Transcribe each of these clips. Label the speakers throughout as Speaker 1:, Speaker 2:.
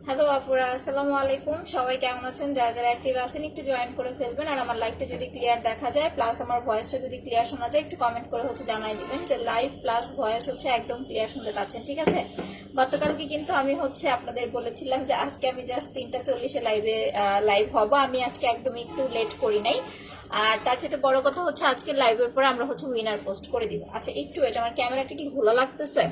Speaker 1: Hello আপুরা, আসসালামু আলাইকুম। সবাই কেমন আছেন? যারা যারা অ্যাক্টিভ আছেন একটু জয়েন করে ফেলবেন। আর আমার লাইভটা যদি ক্লিয়ার দেখা যায় প্লাস আমার ভয়েসটা যদি ক্লিয়ার শোনা যায় একটু কমেন্ট করে জানাই দিবেন যে লাইভ প্লাস ভয়েস একদম ক্লিয়ার শুনতে পাচ্ছেন, ঠিক আছে? গতকালকে কিন্তু আমি আপনাদের বলেছিলাম যে আজকে আমি জাস্ট 3:40-এ লাইভ হব। আমি আজকে একদম একটু লেট করি নাই। আর তার চেয়ে বড় কথা আজকে লাইভের পরে আমরা উইনার পোস্ট করে দিব। আচ্ছা একটু এটা আমার ক্যামেরাটা কি ঘোলা লাগতেছে?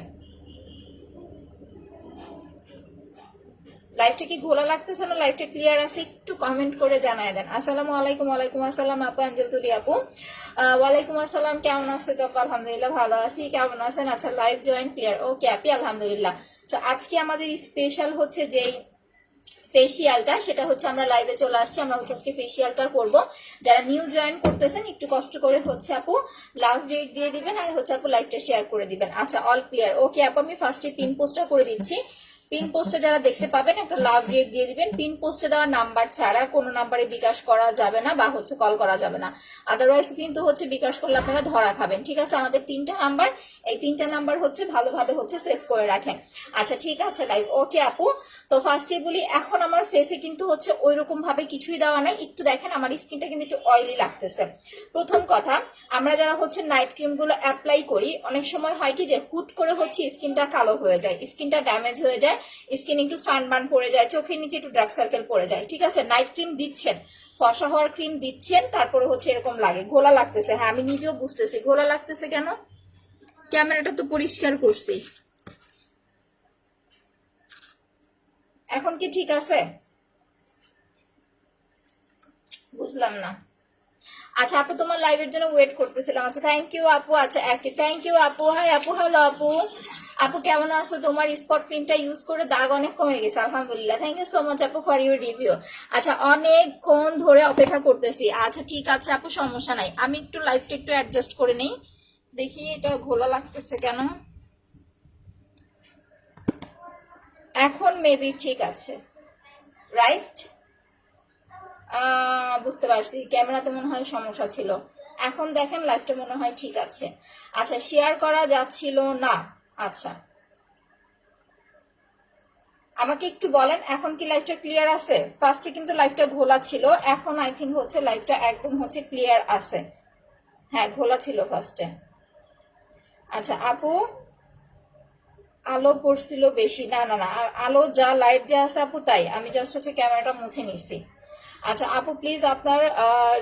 Speaker 1: লাইভটা কি ঘোলা লাগতেছে না লাইভটা ক্লিয়ার আছে? একটু কমেন্ট করে জানায় দেন। আসসালামু আলাইকুম। ওয়ালাইকুম আসসালাম আপু, আঞ্জল তুলি আপু। ওয়ালাইকুম আসসালাম, কেমন আছে? তো আলহামদুলিল্লাহ ভালো আছি, কেমন আছেন? আচ্ছা লাইভ জয়েন ক্লিয়ার, ওকে আপি আলহামদুলিল্লাহ। সো আজকে আমাদের স্পেশাল যেই ফেসিয়ালটা সেটা আমরা লাইভে চলে আসছি। আমরা আজকে ফেসিয়ালটা করব। যারা নিউ জয়েন করতেছেন একটু কষ্ট করে আপু লাভ রেট দিয়ে দিবেন আর আপু লাইভটা শেয়ার করে দিবেন। আচ্ছা অল ক্লিয়ার, ওকে আপু আমি ফার্স্টে পিন পোস্টটা করে দিচ্ছি। পিন পোস্টে যারা দেখতে পাবেন একটা লাভ রেট দিয়ে দিবেন। পিন পোস্টে দেওয়া নাম্বার ছাড়া কোনো নাম্বারে বিকাশ করা যাবে না বা কল করা যাবে না। আদারওয়াইজ কিন্তু বিকাশ করলে আপনারা ধরা খাবেন, ঠিক আছে? আমাদের 3টা নাম্বার, এই 3টা নাম্বার ভালোভাবে সেভ করে রাখেন। আচ্ছা ঠিক আছে লাইভ, ওকে আপু। তো ফার্স্টে বলি এখন আমার ফেসে কিন্তু ওই রকম ভাবে কিছুই দেওয়া নাই। একটু দেখেন আমার স্কিনটা কিন্তু একটু অয়েলি লাগতেছে। প্রথম কথা, আমরা যারা নাইট ক্রিম গুলো অ্যাপ্লাই করি অনেক সময় হয় কি যে হুট করে স্কিনটা কালো হয়ে যায়, স্কিনটা ড্যামেজ হয়ে যায়, স্কিন একটু সানবার্ন পড়ে যায়, চোখের নিচে একটু ডার্ক সার্কেল পড়ে যায়, ঠিক আছে? নাইট ক্রিম দিচ্ছেন, ফর্সা হওয়ার ক্রিম দিচ্ছেন, তারপরে এরকম লাগে, ঘোলা লাগতেছে। হ্যাঁ আমি নিজেও বুঝতেছি ঘোলা লাগতেছে কেন। ক্যামেরাটা তো পরিষ্কার করছি, এখন কি ঠিক আছে? বুঝলাম না। আচ্ছা আপু তোমার লাইভের জন্য ওয়েট করতেছিলাম। আচ্ছা থ্যাংক ইউ আপু। আচ্ছা অ্যাক্টিভ, থ্যাংক ইউ আপু। হাই আপু, হ্যালো আপু। আপু কেমন আছো? তোমার স্পট ক্রিমটা ইউজ করে দাগ অনেক কমে গেছে আলহামদুলিল্লাহ। থ্যাংক ইউ সো মাচ আপু ফর ইউর রিভিউ। আচ্ছা অনেকক্ষণ ধরে অপেক্ষা করতেছি। আচ্ছা ঠিক আছে আপু, সমস্যা নাই। আমি একটু লাইভটা একটু অ্যাডজাস্ট করে নিই, দেখি এটা ঘোলা লাগতেছে কেন। এখন মেবি ঠিক আছে, রাইট? বুঝতে পারছি, ক্যামেরাতে মনে হয় সমস্যা ছিল। এখন দেখেন লাইভটা মনে হয় ঠিক আছে। আচ্ছা শেয়ার করা যাচ্ছিল না। আচ্ছা আমাকে একটু বলেন এখন কি লাইভটা ক্লিয়ার আছে? ফার্স্টে কিন্তু লাইভটা ঘোলা ছিল, এখন আই থিঙ্ক লাইভটা একদম ক্লিয়ার আছে। হ্যাঁ ঘোলা ছিল ফার্স্টে। আচ্ছা আপু আলো পড়ছিল বেশি? না না না, আলো যা লাইট যা আছে আপু তাই। আমি জাস্ট ক্যামেরাটা মুছে নিছি। আচ্ছা আপু প্লিজ আপনার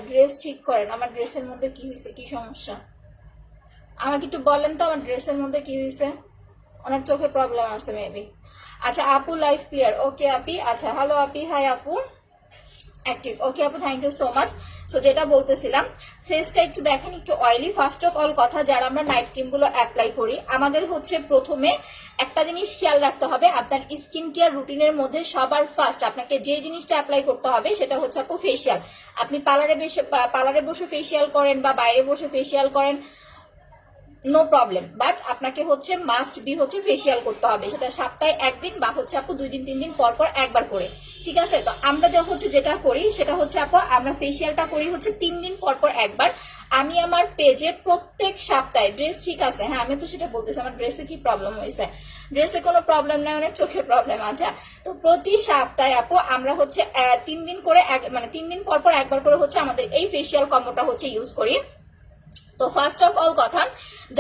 Speaker 1: ড্রেস ঠিক করেন। আমার ড্রেসের মধ্যে কি হয়েছে, কি সমস্যা আমাকে একটু বলেন তো, আমার ড্রেসের মধ্যে কি হয়েছে? ওনার চোখে প্রবলেম আছে মেবি। আচ্ছা আপু লাইভ ক্লিয়ার, ওকে আপি। আচ্ছা হ্যালো আপি, হাই আপু অ্যাক্টিভ, ওকে আপু thank you so much. So যেটা বলতেছিলাম, ফেসটা একটু দেখেন একটু অয়েলি। ফার্স্ট অফ অল কথা, যারা আমরা নাইট ক্রিমগুলো অ্যাপ্লাই করি আমাদের প্রথমে একটা জিনিস খেয়াল রাখতে হবে। আপনার স্কিন কেয়ার রুটিনের মধ্যে সবার ফার্স্ট আপনাকে যে জিনিসটা অ্যাপ্লাই করতে হবে সেটা আপু ফেসিয়াল। আপনি পার্লারে বসে ফেসিয়াল করেন বা বাইরে বসে ফেসিয়াল করেন, নো প্রবলেম, বাট আপনাকে মাস্ট বি ফেসিয়াল করতে হবে। সেটা সপ্তাহে একদিন বা আপু 2 দিন 3 দিন পর পর একবার করে, ঠিক আছে? তো আমরা যেটা করি সেটা আপু আমরা ফেসিয়ালটা করি 3 দিন পর পর একবার। আমি আমার পেজে প্রত্যেক সপ্তাহে ড্রেস ঠিক আছে, হ্যাঁ আমি তো সেটা বলতেছি আমার ড্রেসে কি প্রবলেম হয়েছে। ড্রেসে কোনো প্রবলেম নাই, অনেক চোখে প্রবলেম আছে। তো প্রতি সপ্তাহে আপু আমরা 3 দিন করে মানে 3 দিন পর পর একবার করে আমাদের এই ফেসিয়াল কম্বোটা ইউজ করি। তো ফার্স্ট অফ অল কথা,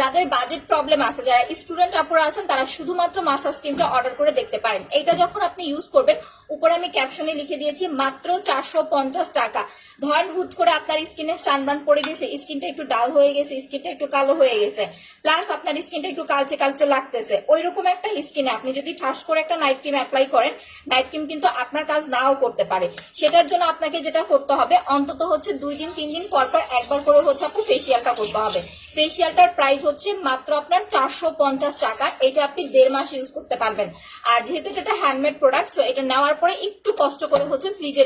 Speaker 1: যাদের বাজেট প্রবলেম আছে, যারা স্টুডেন্ট আপুরা আছেন তারা শুধুমাত্র মাসাজ ক্রিমটা অর্ডার করে দেখতে পারেন। এইটা যখন আপনি ইউজ করবেন, উপরে আমি ক্যাপশনে লিখে দিয়েছি মাত্র 450 টাকা। ধরেন হুট করে আপনার স্কিনে সানবার্ন পড়ে গেছে, স্কিনটা একটু ডাল হয়ে গেছে, স্কিনটা একটু কালো হয়ে গেছে, প্লাস আপনার স্কিনটা একটু কালচে কালচে লাগতেছে, ওইরকম একটা স্কিনে আপনি যদি ঠাস করে একটা নাইট ক্রিম অ্যাপ্লাই করেন, নাইট ক্রিম কিন্তু আপনার কাজ নাও করতে পারে। সেটার জন্য আপনাকে যেটা করতে হবে অন্তত 2 দিন 3 দিন পর পর একবার করে আপু ফেসিয়ালটা করতে হবে। ফেসিয়ালটার প্রাইস হচ্ছে মাত্র আপনার 450 টাকা। এটা আপনি 1.5 মাস ইউজ করতে পারবেন। আর যেহেতু এটা হ্যান্ডমেড প্রোডাক্ট, সো এটা নেওয়ার পরে একটু কষ্ট করে হচ্ছে ফ্রিজে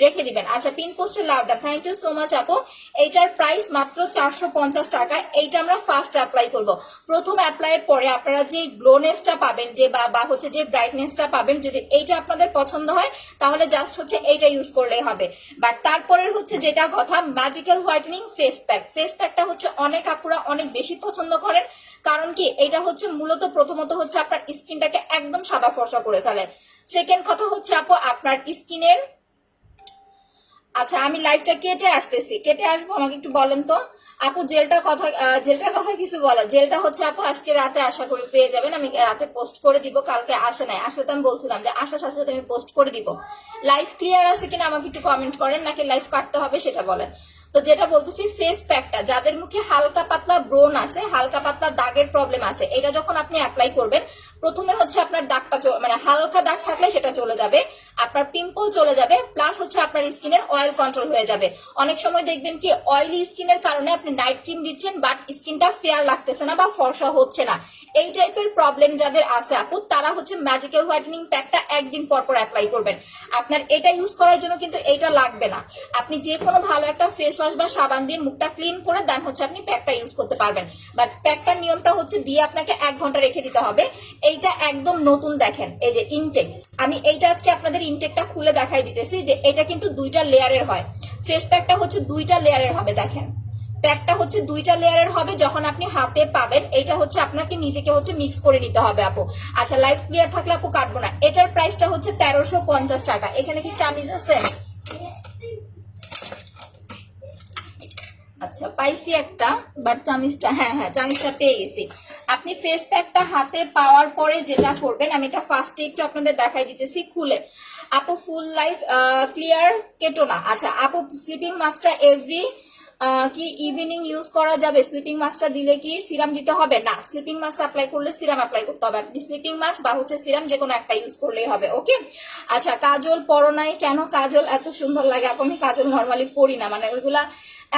Speaker 1: রেখে দিবেন। আচ্ছা, পিন পোস্টের লাভটা, থ্যাংক ইউ সো মাচ আপু। এইটার প্রাইস মাত্র 450 টাকা। এইটা আমরা ফার্স্ট অ্যাপ্লাই করব। প্রথম অ্যাপ্লাইয়ের পরে আপনারা যে গ্লোনেসটা পাবেন, যে বা হচ্ছে যে ব্রাইটনেসটা পাবেন, যদি এইটা আপনাদের পছন্দ হয় তাহলে জাস্ট হচ্ছে এইটা ইউজ করলেই হবে। বাট তারপরের হচ্ছে যেটা কথা, magical whitening face pack. Face প্যাকটা হচ্ছে অনেক আপুরা অনেক বেশি পছন্দ করেন। কারণ কি, এটা হচ্ছে মূলত প্রথমত হচ্ছে আপনার স্কিনটাকে একদম সাদা ফর্সা করে ফেলে। সেকেন্ড কথা হচ্ছে আপু আপনার স্কিনের, আচ্ছা আমি লাইভটা কেটে আসবো, আমাকে একটু বলেন তো আপু জেলটার কথা কিছু বলে। জেলটা হচ্ছে আপু আজকে রাতে আশা করি পেয়ে যাবেন, আমি রাতে পোস্ট করে দিব। কালকে আসে নাই, আসলে তো আমি বলছিলাম যে আসার সাথে সাথে আমি পোস্ট করে দিব। লাইভ ক্লিয়ার আছে কিনা আমাকে একটু কমেন্ট করেন, নাকি লাইভ কাটতে হবে সেটা বলেন। তো যেটা বলতেছি, ফেস প্যাকটা যাদের মুখে হালকা পাতলা ব্রণ আছে, হালকা পাতলা দাগের প্রবলেম আছে, এটা যখন আপনি অ্যাপ্লাই করবেন, প্রথমে হচ্ছে আপনার দাগটা মানে হালকা দাগ থাকলে সেটা চলে যাবে, আপনার পিম্পল চলে যাবে, প্লাস হচ্ছে আপনার স্কিনের অয়েল কন্ট্রোল হয়ে যাবে। অনেক সময় দেখবেন কি অয়েলি স্কিনের কারণে আপনি নাইট ক্রিম দিচ্ছেন বাট স্কিনটা ফেয়ার লাগতেছে না বা ফর্সা হচ্ছে না। এই টাইপের প্রবলেম যাদের আছে আপু, তারা হচ্ছে ম্যাজিক্যাল হোয়াইটেনিং প্যাকটা একদিন পর পর অ্যাপ্লাই করবেন। আপনার এটা ইউজ করার জন্য কিন্তু এইটা লাগবে না। আপনি যে কোনো ভালো একটা ফেস ওয়াশ বা সাবান দিয়ে মুখটা ক্লিন করে দেন হচ্ছে আপনি প্যাকটা ইউজ করতে পারবেন। বাট প্যাকটার নিয়মটা হচ্ছে দিয়ে আপনাকে 1 ঘন্টা রেখে দিতে হবে। এইটা একদম নতুন, দেখেন এই যে ইনটেক, আমি এইটা আজকে আপনাদের ইনটেকটা খুলে দেখাই দিতেছি যে এটা কিন্তু 2টা লেয়ারের হয়। ফেস প্যাকটা হচ্ছে 2টা লেয়ারের হবে, দেখেন প্যাকটা হচ্ছে 2টা লেয়ারের হবে। যখন আপনি হাতে পাবেন, এইটা হচ্ছে আপনাকে নিজেকে হচ্ছে মিক্স করে নিতে হবে আপু। আচ্ছা লাইভ ক্লিয়ার থাকলে আপু কাটবো না। এটার প্রাইসটা হচ্ছে 1350 টাকা। এখানে কি চামিজ আছে? আচ্ছা পাইছি একটা, বাট চামিজটা, হ্যাঁ চামিজটা পেয়ে গেছি। আপনি ফেস প্যাকটা হাতে পাওয়ার পরে যেটা করবেন, আমি এটা ফার্স্টে একটু আপনাদের দেখাই দিতেছি খুলে। আপু ফুল লাইফ ক্লিয়ার কেটো না। আচ্ছা আপু স্লিপিং মাস্কটা এভরি কি ইভিনিং ইউজ করা যাবে? স্লিপিং মাস্কটা দিলে কি সিরাম দিতে হবে? না, স্লিপিং মাস্ক অ্যাপ্লাই করলে সিরাম অ্যাপ্লাই করতে হবে। আপনি স্লিপিং মাস্ক বা হচ্ছে সিরাম যে কোনো একটা ইউজ করলেই হবে। ওকে। আচ্ছা কাজল পরো নাই কেন? কাজল এত সুন্দর লাগে আপু, আমি কাজল নর্মালি পরি না, মানে ওইগুলা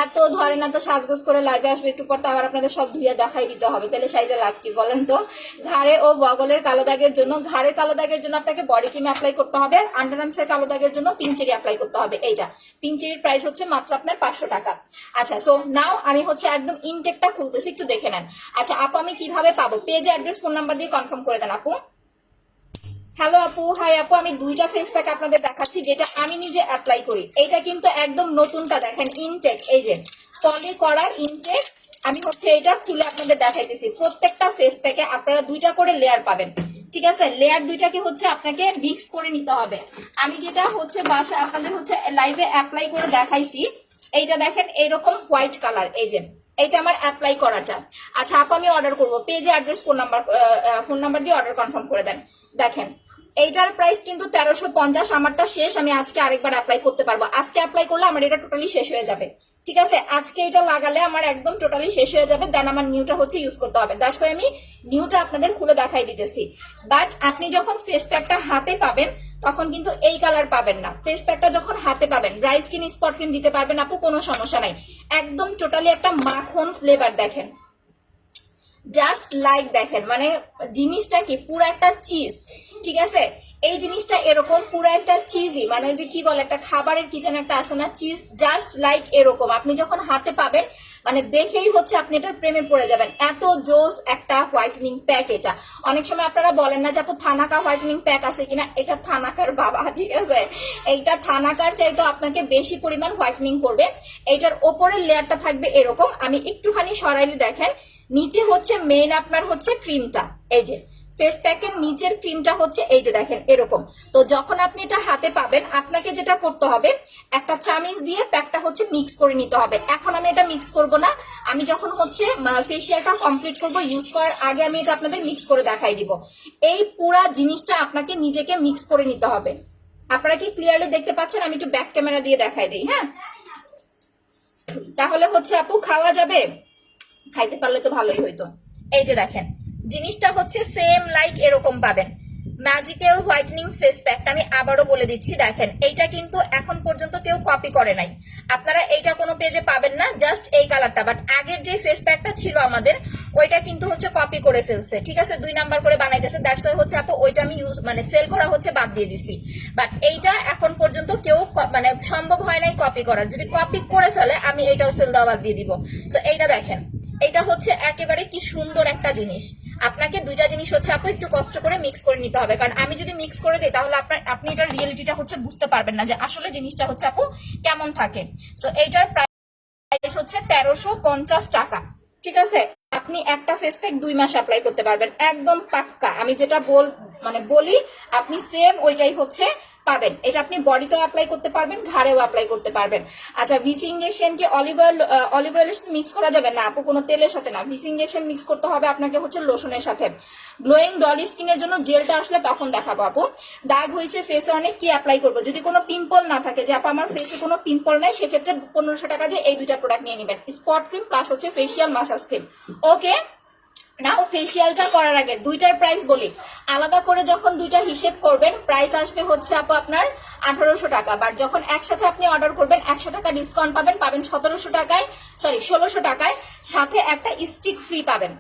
Speaker 1: এত ধরে না। তো সাজগোজ করে লাইভে আসবে একটু পর, তো আবার আপনাদের সব ধুইয়া দেখাই দিতে হবে, তাহলে সাইজে লাভ কি বলেন তো? ঘাড়ে ও বগলের কালো দাগের জন্য, ঘাড়ের কালো দাগের জন্য আপনাকে বডি ক্রিম অ্যাপ্লাই করতে হবে, আর আন্ডার আর্মসের কালো দাগের জন্য পিঞ্চেরি অ্যাপ্লাই করতে হবে। এইটা পিঞ্চেরির প্রাইস হচ্ছে মাত্র আপনার 500 টাকা। আচ্ছা সো নাও আমি হচ্ছে একদম ইনটেকটা খুলতেছি, একটু দেখে নেন। আচ্ছা আপু আমি কিভাবে পাবো? পেজে অ্যাড্রেস ফোন নাম্বার দিয়ে কনফার্ম করে দেন আপু। হ্যালো আপু, হাই আপু, আমি 2টা ফেস প্যাক আপনাদের দেখাচ্ছি যেটা আমি নিজে অ্যাপ্লাই করি। এইটা কিন্তু একদম নতুনটা, দেখেন ইনটেক, এই যে পলি করা ইনটেক। আমি হচ্ছে এটা খুলে আপনাদের দেখাইতেছি। প্রত্যেকটা ফেস প্যাকে আপনারা 2টা করে লেয়ার পাবেন, ঠিক আছে? লেয়ার 2টাকে হচ্ছে আপনাকে মিক্স করে নিতে হবে। আমি যেটা হচ্ছে বাসা আপনাদের হচ্ছে লাইভে অ্যাপ্লাই করে দেখাইছি, এইটা দেখেন এরকম হোয়াইট কালার, এই যে এইটা আমার অ্যাপ্লাই করাটা। আচ্ছা আপু আমি অর্ডার করবো, পেজে অ্যাড্রেস ফোন নাম্বার দিয়ে অর্ডার কনফার্ম করে দেন। দেখেন এইটার প্রাইস কিন্তু 1350। আমারটা শেষ, আমি আজকে আরেকবার অ্যাপ্লাই করতে পারবো। আজকে অ্যাপ্লাই করলে আমার এটা টোটালি শেষ হয়ে যাবে, ঠিক আছে? আজকে এটা লাগালে আমার একদম টোটালি শেষ হয়ে যাবে, দেন আমার নিউটা হচ্ছে ইউজ করতে হবে। দ্যাটস ওয়াই আমি নিউটা আপনাদের খুলে দেখাই দিতেছি। বাট আপনি যখন ফেস প্যাকটা হাতে পাবেন তখন কিন্তু এই কালার পাবেন না। ফেস প্যাকটা যখন হাতে পাবেন, ড্রাই স্কিন স্পট ক্রিম দিতে পারবেন আপু, কোনো সমস্যা নাই। একদম টোটালি একটা মাখন ফ্লেভার, দেখেন জাস্ট লাইক, দেখেন মানে জিনিসটা কি পুরো একটা চিজ, ঠিক আছে? এই জিনিসটা এরকম পুরো একটা চিজই, মানে যে কি বলে একটা খাবারের কি যেন একটা আছে না, চিজ, জাস্ট লাইক এরকম। আপনি যখন হাতে পাবেন মানে দেখেই হচ্ছে আপনি এটার প্রেমে পড়ে যাবেন। এত জোস একটা হোয়াইটেনিং প্যাক এটা। অনেক সময় আপনারা বলেন না যে আপু থানাকা হোয়াইটেনিং প্যাক আছে কিনা, এটা থানাকার বাবা, ঠিক আছে? এইটা থানাকার চাইতে আপনাকে বেশি পরিমাণ হোয়াইটেনিং করবে। এইটার ওপরের লেয়ারটা থাকবে এরকম, আমি একটুখানি সরাইলে দেখেন নিচে হচ্ছে মেইন আপনার হচ্ছে ক্রিমটা, এই যে ফেস প্যাকের নিচের ক্রিমটা হচ্ছে এই যে দেখেন এরকম। তো যখন আপনি এটা হাতে পাবেন আপনাকে যেটা করতে হবে, একটা চামিচ দিয়ে প্যাকটা হচ্ছে মিক্স করে নিতে হবে। এখন আমি এটা মিক্স করব না, আমি যখন হচ্ছে ফেসিয়ালটা কমপ্লিট করব, ইউজ করার আগে আমি এটা আপনাদের মিক্স করে দেখাই দিব। এই পুরা জিনিসটা আপনাকে নিজেকে মিক্স করে নিতে হবে। আপনারা কি ক্লিয়ারলি দেখতে পাচ্ছেন? আমি একটু ব্যাক ক্যামেরা দিয়ে দেখাই দিই, হ্যাঁ? তাহলে হচ্ছে আপু খাওয়া যাবে, খাইতে পারলে তো ভালোই হইতো। এই যে দেখেন জিনিসটা হচ্ছে সেম লাইক এরকম পাবেন। ম্যাজিক্যাল হোয়াইটেনিং ফেস প্যাকটা আমি আবারও বলে দিচ্ছি, দেখেন এইটা কিন্তু এখন পর্যন্ত কেউ কপি করে নাই। আপনারা এইটা কোনো পেজে পাবেন না, জাস্ট এই কালারটা। বাট আগের যে ফেস প্যাকটা ছিল আমাদের ওইটা কিন্তু হচ্ছে কপি করে ফেলছে, ঠিক আছে, 2 নাম্বার করে বানাইতেছে, দ্যাটস ওয়াই হচ্ছে আপু ওইটা আমি ইউজ মানে সেল করা হচ্ছে বাদ দিয়ে দিছি। বাট এইটা এখন পর্যন্ত কেউ মানে সম্ভব হয় নাই কপি করার, যদি কপি করে ফেলে আমি এইটাও সেল দেওয়া বাদ দিয়ে দিব। সো এইটা দেখেন, এটা হচ্ছে একেবারে কি সুন্দর একটা জিনিস। আপনাকে দুইটা জিনিস হচ্ছে আপু একটু কষ্ট করে মিক্স করে নিতে হবে, কারণ আমি যদি মিক্স করে দিই তাহলে আপনি এটার রিয়েলিটিটা হচ্ছে বুঝতে পারবেন না যে আসলে জিনিসটা হচ্ছে আপু কেমন থাকে। সো এইটার প্রাইস হচ্ছে 1350 টাকা, ঠিক আছে। আপনি একটা ফেস প্যাক 2 মাস অ্যাপ্লাই করতে পারবেন, একদম পাক্কা। আমি যেটা বলি আপনি সেম ওইটাই হচ্ছে পাবেন। এটা আপনি বডিতেও অ্যাপ্লাই করতে পারবেন, ঘাড়েও অ্যাপ্লাই করতে পারবেন। আচ্ছা, ভিসি ইঞ্জেকশন কি অলিভ অয়েলের সাথে মিক্স করা যাবে? না আপু, কোনো তেলের সাথে না, ভিসি ইঞ্জেকশন মিক্স করতে হবে আপনাকে হচ্ছে লোশনের সাথে। গ্লোয়িং ডলি স্কিনের জন্য জেলটা আসলে তখন দেখাবো আপু। দাগ হয়েছে ফেসে অনেক, কি অ্যাপ্লাই করবো? যদি কোনো পিম্পল না থাকে, যে আপু আমার ফেসে কোনো পিম্পল নাই, সেক্ষেত্রে 1500 টাকা দিয়ে এই দুইটা প্রোডাক্ট নিয়ে নেবেন, স্পট ক্রিম প্লাস হচ্ছে ফেসিয়াল মাসাজ ক্রিম। ওকে, নাও ফেসিয়ালটা করার আগে দুইটার প্রাইস বলি। আলাদা করে যখন দুইটা হিসেব করবেন প্রাইস আসবে হচ্ছে আপু আপনার 1800 টাকা। বাট যখন একসাথে আপনি অর্ডার করবেন 100 টাকা ডিসকাউন্ট পাবেন 1700 টাকায়, সরি 1600 টাকায়, সাথে একটা স্টিক ফ্রি পাবেন।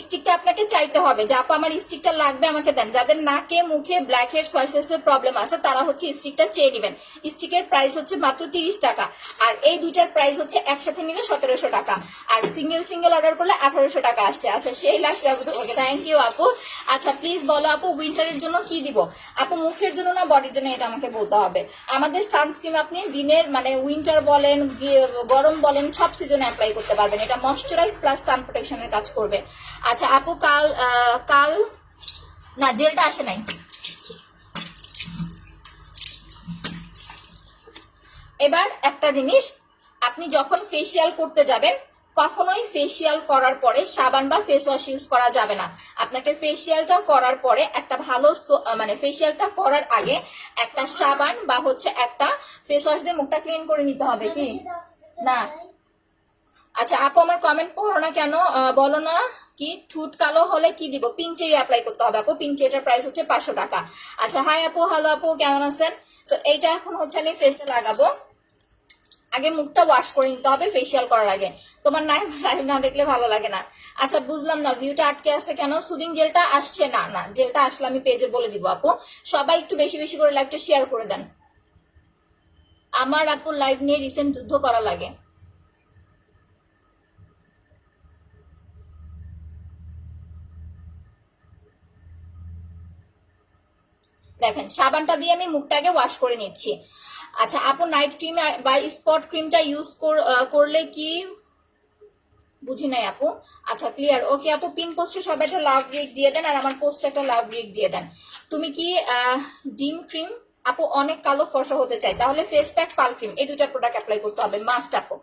Speaker 1: স্টিকটা আপনাকে চাইতে হবে যে আপু আমার স্টিকটা লাগবে, আমাকে দেন। যাদের নাকে মুখে ব্ল্যাক হেডস হোয়াইট হেডসের প্রবলেম আছে তারা হচ্ছে স্টিকটা চেয়ে নেবেন। স্টিকের প্রাইস হচ্ছে মাত্র 30 টাকা, আর এই দুইটার প্রাইস হচ্ছে একসাথে নিলে 1700 টাকা, আর সিঙ্গেল অর্ডার করলে 1800 টাকা আসছে। আচ্ছা, সেই লাগছে আপু তোমাকে, থ্যাংক ইউ আপু। আচ্ছা প্লিজ বলো আপু উইন্টারের জন্য কি দিব? আপু মুখের জন্য না বডির জন্য, এটা আমাকে বলতে হবে। আমাদের সানস্ক্রিন আপনি দিনের মানে উইন্টার বলেন গরম বলেন সব সিজনে অ্যাপ্লাই করতে পারবেন, এটা ময়শ্চারাইজ প্লাস সান প্রোটেকশনের কাজ করবে। আচ্ছা আপু, কাল না, জেলটা আসে নাই। এবার একটা জিনিস, আপনি যখন ফেসিয়াল করতে যাবেন কখনোই ফেসিয়াল করার পরে সাবান বা ফেস ওয়াশ ইউজ করা যাবে না। আপনাকে ফেসিয়ালটা করার পরে একটা ভালো মানে ফেসিয়ালটা করার আগে একটা সাবান বা হচ্ছে একটা ফেস ওয়াশ দিয়ে মুখটা ক্লিন করে নিতে হবে। কি না? আচ্ছা আপু, আমার কমেন্ট পড়ো না কেন, বলো না। কি ঠুট কালো হলে কি দিব? পিঙ্ক চেরি অ্যাপ্লাই করতে হবে আপু, পিঙ্ক চেরিটার প্রাইস হচ্ছে 500 টাকা। আচ্ছা, হাই আপু, হ্যালো আপু, কেমন আছেন? সো এইটা এখন হচ্ছে আমি ফেসে লাগাবো। আগে মুখটা ওয়াশ করে নিতে হবে ফেসিয়াল করার আগে। তোমার লাইভ না দেখলে ভালো লাগে না। আচ্ছা বুঝলাম না, ভিউটা আটকে আসছে কেন? সুদিং জেলটা আসছে না? না, জেলটা আসলে আমি পেজে বলে দিব আপু। সবাই একটু বেশি বেশি করে লাইভটা শেয়ার করে দেন। আমার আপু লাইভ নিয়ে রিসেন্ট যুদ্ধ করা লাগে। দেখেন, সাবানটা দিয়ে আমি মুখটাকে ওয়াশ করে নিচ্ছি। আচ্ছা আপু, নাইট ক্রিম বা স্পট ক্রিমটা ইউজ করলে কি? বুঝি নাই আপু। আচ্ছা ক্লিয়ার, ওকে আপু। পিন পোস্টে সবাই একটা লাভ রিক দিয়ে দেন, আর আমার পোস্টে একটা লাভ রিক দিয়ে দেন। তুমি কি ডিম ক্রিম? আপু অনেক কালো ফর্সা হতে চাই, তাহলে ফেস প্যাক পাল ক্রিম এই দুইটা প্রোডাক্ট অ্যাপ্লাই করতে হবে মাস্ট আপু।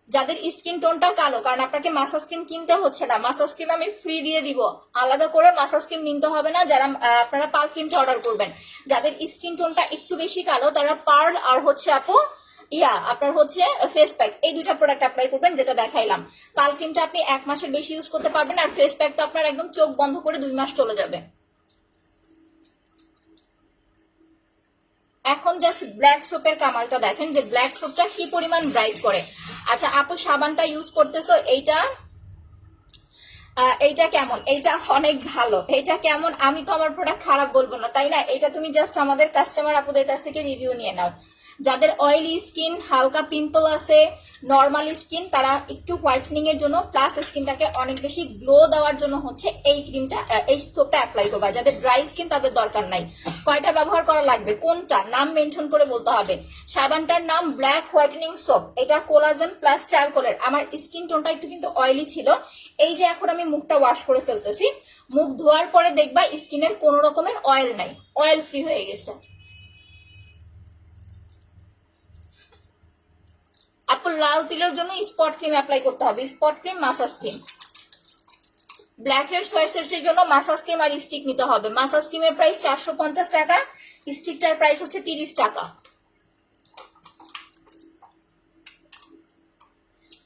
Speaker 1: যাদের স্কিন টোনটা কালো, কারণ আপনাকে মাসাজ ক্রিম কিনতে হচ্ছে না, মাসাজ ক্রিম আমি ফ্রি দিয়ে দিব, আলাদা করে মাসাজ ক্রিম নিতে হবে না। যারা আপনারা পার্ল ক্রিমটা অর্ডার করবেন, যাদের স্কিন টোনটা একটু বেশি কালো তারা পার্ল আর হচ্ছে আপু আপনার হচ্ছে ফেস প্যাক এই দুইটা প্রোডাক্ট অ্যাপ্লাই করবেন, যেটা দেখাইলাম। পার্ল ক্রিমটা আপনি 1 মাসের বেশি ইউজ করতে পারবেন, আর ফেস প্যাকটা আপনার একদম চোখ বন্ধ করে 2 মাস চলে যাবে। এখন জাস্ট ব্ল্যাক সোপের কামালটা দেখেন, যে ব্ল্যাক সোপটা কি পরিমাণ ব্রাইট করে। আচ্ছা আপু, সাবানটা ইউজ করতেছো, এইটা কেমন? এইটা অনেক ভালো। এইটা কেমন? আমি তো আমার প্রোডাক্ট খারাপ বলবো না, তাই না? এটা তুমি জাস্ট আমাদের কাস্টমার আপুদের কাছ থেকে রিভিউ নিয়ে নাও। যাদের অয়েলি স্কিন, হালকা পিম্পল আছে, নর্মাল স্কিন, তারা একটু হোয়াইটনিং এর জন্য প্লাস স্কিনটাকে অনেক বেশি গ্লো দেওয়ার জন্য হচ্ছে এই ক্রিমটা, এই সোপটা অ্যাপ্লাই করবা। যাদের ড্রাই স্কিন তাদের দরকার নাই। কয়টা ব্যবহার করা লাগবে, কোনটা নাম মেনশন করে বলতে হবে। সাবানটার নাম ব্ল্যাক হোয়াইটনিং সোপ, এটা কোলাজেন প্লাস চারকোলের। আমার স্কিন টোনটা একটু কিন্তু অয়েলি ছিল, এই যে এখন আমি মুখটা ওয়াশ করে ফেলতেছি, মুখ ধোয়ার পরে দেখবা স্কিনের কোনো রকমের অয়েল নাই, অয়েল ফ্রি হয়ে গেছে। আপু লাল তিলের জন্য স্পট ক্রিম অ্যাপ্লাই করতে হবে, spot cream massage cream. Blackheads whiteheads এর জন্য মাসাজ ক্রিম আর স্টিক নিতে হবে। মাসাজ ক্রিমের প্রাইস 450 টাকা, স্টিকটার প্রাইস হচ্ছে 30 টাকা।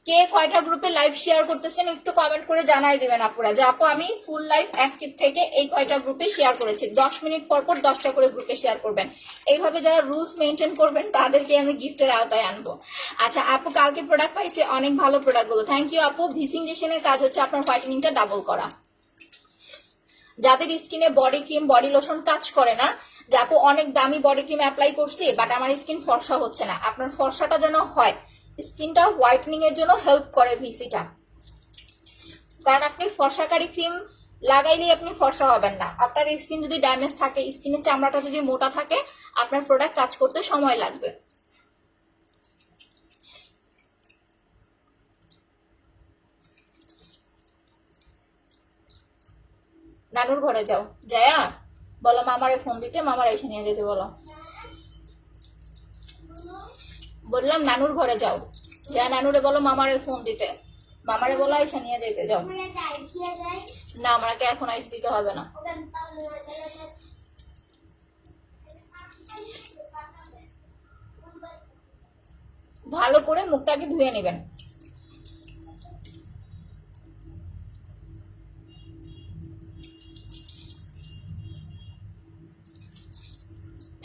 Speaker 1: কে কয়টা গ্রুপে লাইভ শেয়ার করতেছেন একটু কমেন্ট করে জানাই দিবেন আপুরা, যে আপু আমি ফুল লাইভ অ্যাক্টিভ থেকে এই কয়টা গ্রুপে শেয়ার করেছি। 10 মিনিট পর পর 10টা করে গ্রুপে শেয়ার করবেন। এইভাবে যারা রুলস মেনটেন করবেন তাদেরকে আমি গিফটের আওতায় আনবো। আচ্ছা আপু, কালকে প্রোডাক্ট পাইছি, অনেক ভালো প্রোডাক্টগুলো, থ্যাংক ইউ আপু। ভিসিংজেশনের কাজ হচ্ছে আপনার হোয়াইটেনিংটা ডাবল করা। যাদের স্কিনে বডি ক্রিম বডি লোশন কাজ করে না, যে আপু অনেক দামি বডি ক্রিম অ্যাপ্লাই করছি বাট আমার স্কিন ফর্সা হচ্ছে না, আপনার ফর্সাটা যেন হয়, স্কিনটা হোয়াইটেনিং এর জন্য হেল্প করে ভিসিটা। কারণ আপনি ফর্সাকারী ক্রিম লাগাইলে আপনি ফর্সা হবেন না, আপনার স্কিন যদি ড্যামেজ থাকে, স্কিনের চামড়াটা যদি মোটা থাকে, আপনার প্রোডাক্ট কাজ করতে সময় লাগবে। নানুর ঘরে যাও, যায়া বলো মামারে ফোন দিতে, মামার এসে নিয়ে যেতে বলো। বললাম নানুর ঘরে যাও, যা নানুরে বলো মামারে ফোন দিতে, মামারে বলো এসে নিয়ে যেতে যাও। না আমাকে এখন আইস দিতে হবে না। ভালো করে মুখটাকে ধুয়ে নেবেন।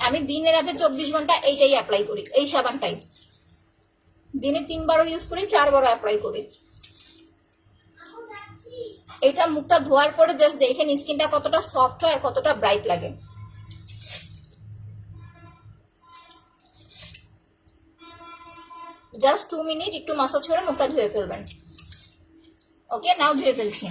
Speaker 1: আমি দিনে রাতে 24 ঘন্টা এইটাই অ্যাপ্লাই করি, এই সাবানটাই দিনে 3 বারও ইউজ করি, 4 বারও অ্যাপ্লাই করি। এটা মুখটা ধোয়ার পরে জাস্ট দেখেন স্কিনটা কতটা সফট হয় আর কতটা ব্রাইট লাগে। জাস্ট 2 মিনিট একটু মাসাজ করে মুখটা ধুয়ে ফেলবেন। ওকে, নাও ধুয়ে ফেলছি।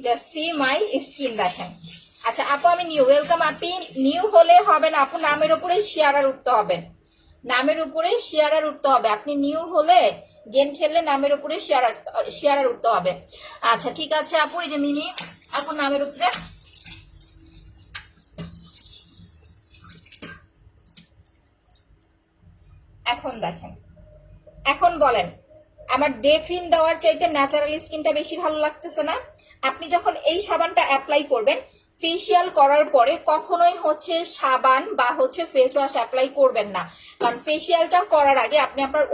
Speaker 1: জাস্ট সি মাই স্কিন দেখেন। আচ্ছা আপু আমি নিউ, ওয়েলকাম আপি। নিউ হলে হবে না আপু, নামের উপরে শেয়ারার উঠতে হবে, নামের উপরে শেয়ারার উঠতে হবে। আপনি নিউ হলে গেম খেললে নামের উপরে শেয়ারার উঠতে হবে। আচ্ছা ঠিক আছে আপু, এই যে মিমি আপু নামের উপরে। এখন দেখেন, এখন বলেন আমার ডে ক্রিম দেওয়ার চাইতে ন্যাচারাল স্কিনটা বেশি ভালো লাগতেছে না? আপনি যখন এই সাবানটা অ্যাপ্লাই করবেন, ফেসিয়াল করার পরে কখনোই হচ্ছে সাবান বা হচ্ছে ফেস ওয়াশ অ্যাপ্লাই করবেন না। কারণ ফেসিয়ালটা করার আগে আপনি আপনার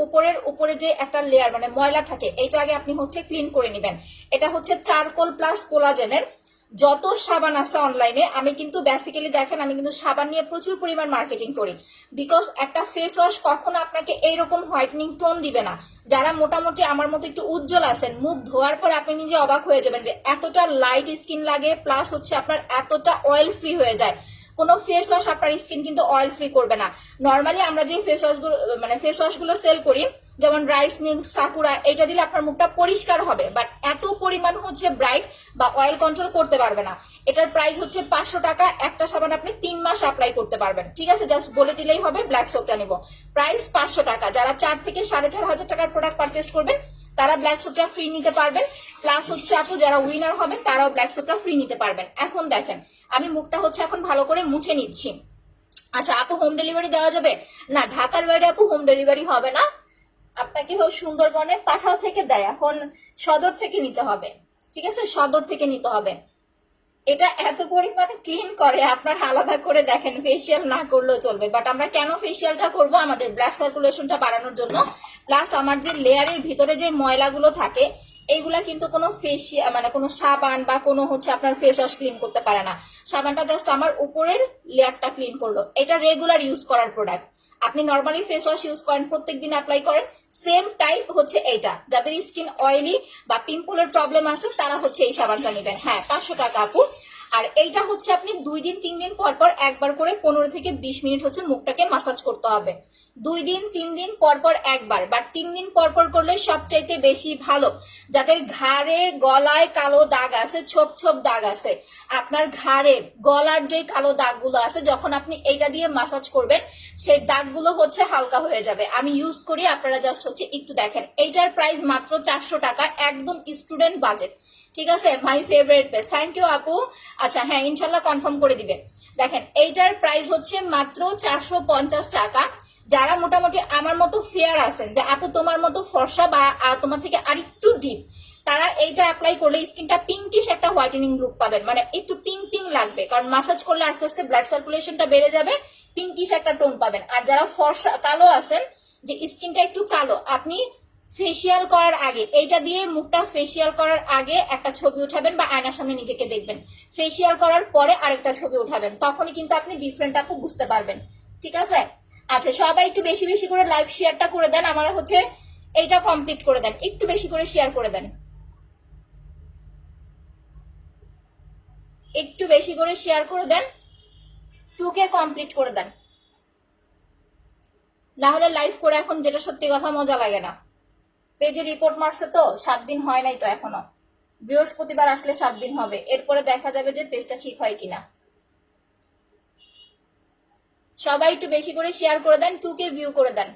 Speaker 1: উপরে যে একটা লেয়ার মানে ময়লা থাকে, এইটা আগে আপনি হচ্ছে ক্লিন করে নেবেন। এটা হচ্ছে চারকোল প্লাস কোলাজেনের। যত সাবান আছে অনলাইনে, আমি কিন্তু বেসিক্যালি দেখেন আমি কিন্তু সাবান নিয়ে প্রচুর পরিমাণ মার্কেটিং করি, বিকজ একটা ফেস ওয়াশ কখনো আপনাকে এইরকম হোয়াইটেনিং টোন দিবে না। যারা মোটামুটি আমার মতো একটু উজ্জ্বল আছেন, মুখ ধোয়ার পর আপনি নিজে অবাক হয়ে যাবেন যে এতটা লাইট স্কিন লাগে, প্লাস হচ্ছে আপনার এতটা অয়েল ফ্রি হয়ে যায়। কোনো ফেস ওয়াশ আপনার স্কিন কিন্তু অয়েল ফ্রি করবে না। নর্মালি আমরা যে ফেস ওয়াশগুলো সেল করি, যেমন রাইস মিল্ক, সাকুরা, এটা দিলে আপনার মুখটা পরিষ্কার হবে, বাট এত পরিমাণ হচ্ছে ব্রাইট বা অয়েল কন্ট্রোল করতে পারবে না। এটার প্রাইস হচ্ছে 500 টাকা। একটা সাবান আপনি 3 মাস অ্যাপ্লাই করতে পারবেন। ঠিক আছে, জাস্ট বলে দিলেই হবে ব্ল্যাক সোপটা নিব, প্রাইস 500 টাকা। যারা 4 থেকে 4,500 টাকার প্রোডাক্ট পারচেস করবেন তারা ব্ল্যাক সোপটা ফ্রি নিতে পারবেন। প্লাস হচ্ছে আপু যারা উইনার হবেন তারাও ব্ল্যাক সোপটা ফ্রি নিতে পারবেন। এখন দেখেন আমি মুখটা হচ্ছে এখন ভালো করে মুছে নিচ্ছি। আচ্ছা আপু হোম ডেলিভারি দেওয়া যাবে? না, ঢাকার বাইরে আপু হোম ডেলিভারি হবে না, আপনাকে সুন্দরবনে পাঠাও থেকে দেয়, এখন সদর থেকে নিতে হবে। ঠিক আছে, সদর থেকে নিতে হবে। এটা এত পরিমাণে ক্লিন করে, আপনার আলাদা করে দেখেন ফেসিয়াল না করলেও চলবে, বাট আমরা কেন ফেসিয়ালটা করব? আমাদের ব্লাড সার্কুলেশনটা বাড়ানোর জন্য, প্লাস আমার যে লেয়ারের ভিতরে যে ময়লাগুলো থাকে এইগুলা কিন্তু কোনো ফেসিয়াল মানে কোনো সাবান বা কোনো হচ্ছে আপনার ফেস ওয়াশ ক্লিন করতে পারে না। সাবানটা জাস্ট আমার উপরের লেয়ারটা ক্লিন করলো। এটা রেগুলার ইউজ করার প্রোডাক্ট। আপনি নর্মালি ফেস ওয়াশ ইউজ করেন, প্রত্যেকদিন অ্যাপ্লাই করেন, সেম টাইপ হচ্ছে এইটা। যাদের স্কিন অয়েলি বা পিম্পলের প্রবলেম আছে তারা হচ্ছে এই সাবানটা নেবেন। হ্যাঁ 500 টাকা আপু। আর এইটা হচ্ছে আপনি 2 দিন 3 দিন পর পর একবার করে 15 থেকে 20 মিনিট হচ্ছে মুখটাকে মাসাজ করতে হবে। 2 দিন 3 দিন পর পর একবার, বাট 3 দিন পর পর করলে সবচাইতে বেশি ভালো। যাদের ঘাড়ে গলায় কালো দাগ আছে, ছোপ ছোপ দাগ আছে, আপনার ঘাড়ের গলার যে কালো দাগগুলো আছে, যখন আপনি এইটা দিয়ে মাসাজ করবেন সেই দাগগুলো হচ্ছে হালকা হয়ে যাবে। আমি ইউজ করি, আপনারা জাস্ট হচ্ছে একটু দেখেন। এইটার প্রাইস মাত্র 400 টাকা, একদম স্টুডেন্ট বাজেট। ঠিক আছে, my favourite page, thank you আপু। আচ্ছা হ্যাঁ, ইনশাল্লাহ কনফার্ম করে দিবে। দেখেন এইটার প্রাইস হচ্ছে মাত্র 450 টাকা। যারা মোটামুটি আমার মতো ফেয়ার আছেন, যে আপু তোমার মতো ফর্সা বা তোমার থেকে আরেকটু ডিপ, তারা এইটা অ্যাপ্লাই করলে স্কিনটা পিঙ্কিশ একটা হোয়াইটেনিং লুক পাবেন, মানে একটু পিঙ্ক পিঙ্ক লাগবে, কারণ মাসাজ করলে আস্তে আস্তে ব্লাড সার্কুলেশনটা বেড়ে যাবে, পিঙ্কিশ একটা টোন পাবেন। আর যারা ফর্সা কালো আছেন, যে স্কিনটা একটু কালো, আপনি ফেসিয়াল করার আগে এইটা দিয়ে মুখটা ফেসিয়াল করার আগে একটা ছবি উঠাবেন বা আয়নার সামনে নিজেকে দেখবেন, ফেসিয়াল করার পরে আরেকটা ছবি উঠাবেন, তখনই কিন্তু আপনি ডিফারেন্ট আপু বুঝতে পারবেন। ঠিক আছে, আচ্ছা সবাই একটু বেশি বেশি করে লাইভ শেয়ারটা করে দেন, আমার হচ্ছে এইটা কমপ্লিট করে দেন, একটু বেশি করে শেয়ার করে দেন, একটু বেশি করে শেয়ার করে দেন, 2K কমপ্লিট করে দেন, না হলে লাইভ করে এখন যেটা সত্যি কথা মজা লাগে না। পেজে রিপোর্ট মারছে তো 7 দিন হয় নাই তো এখনো, বৃহস্পতিবার আসলে 7 দিন হবে, এরপরে দেখা যাবে যে পেজটা ঠিক হয় কিনা। সবাই একটু বেশি করে শেয়ার করে দেন, 2K ভিউ করে দেন।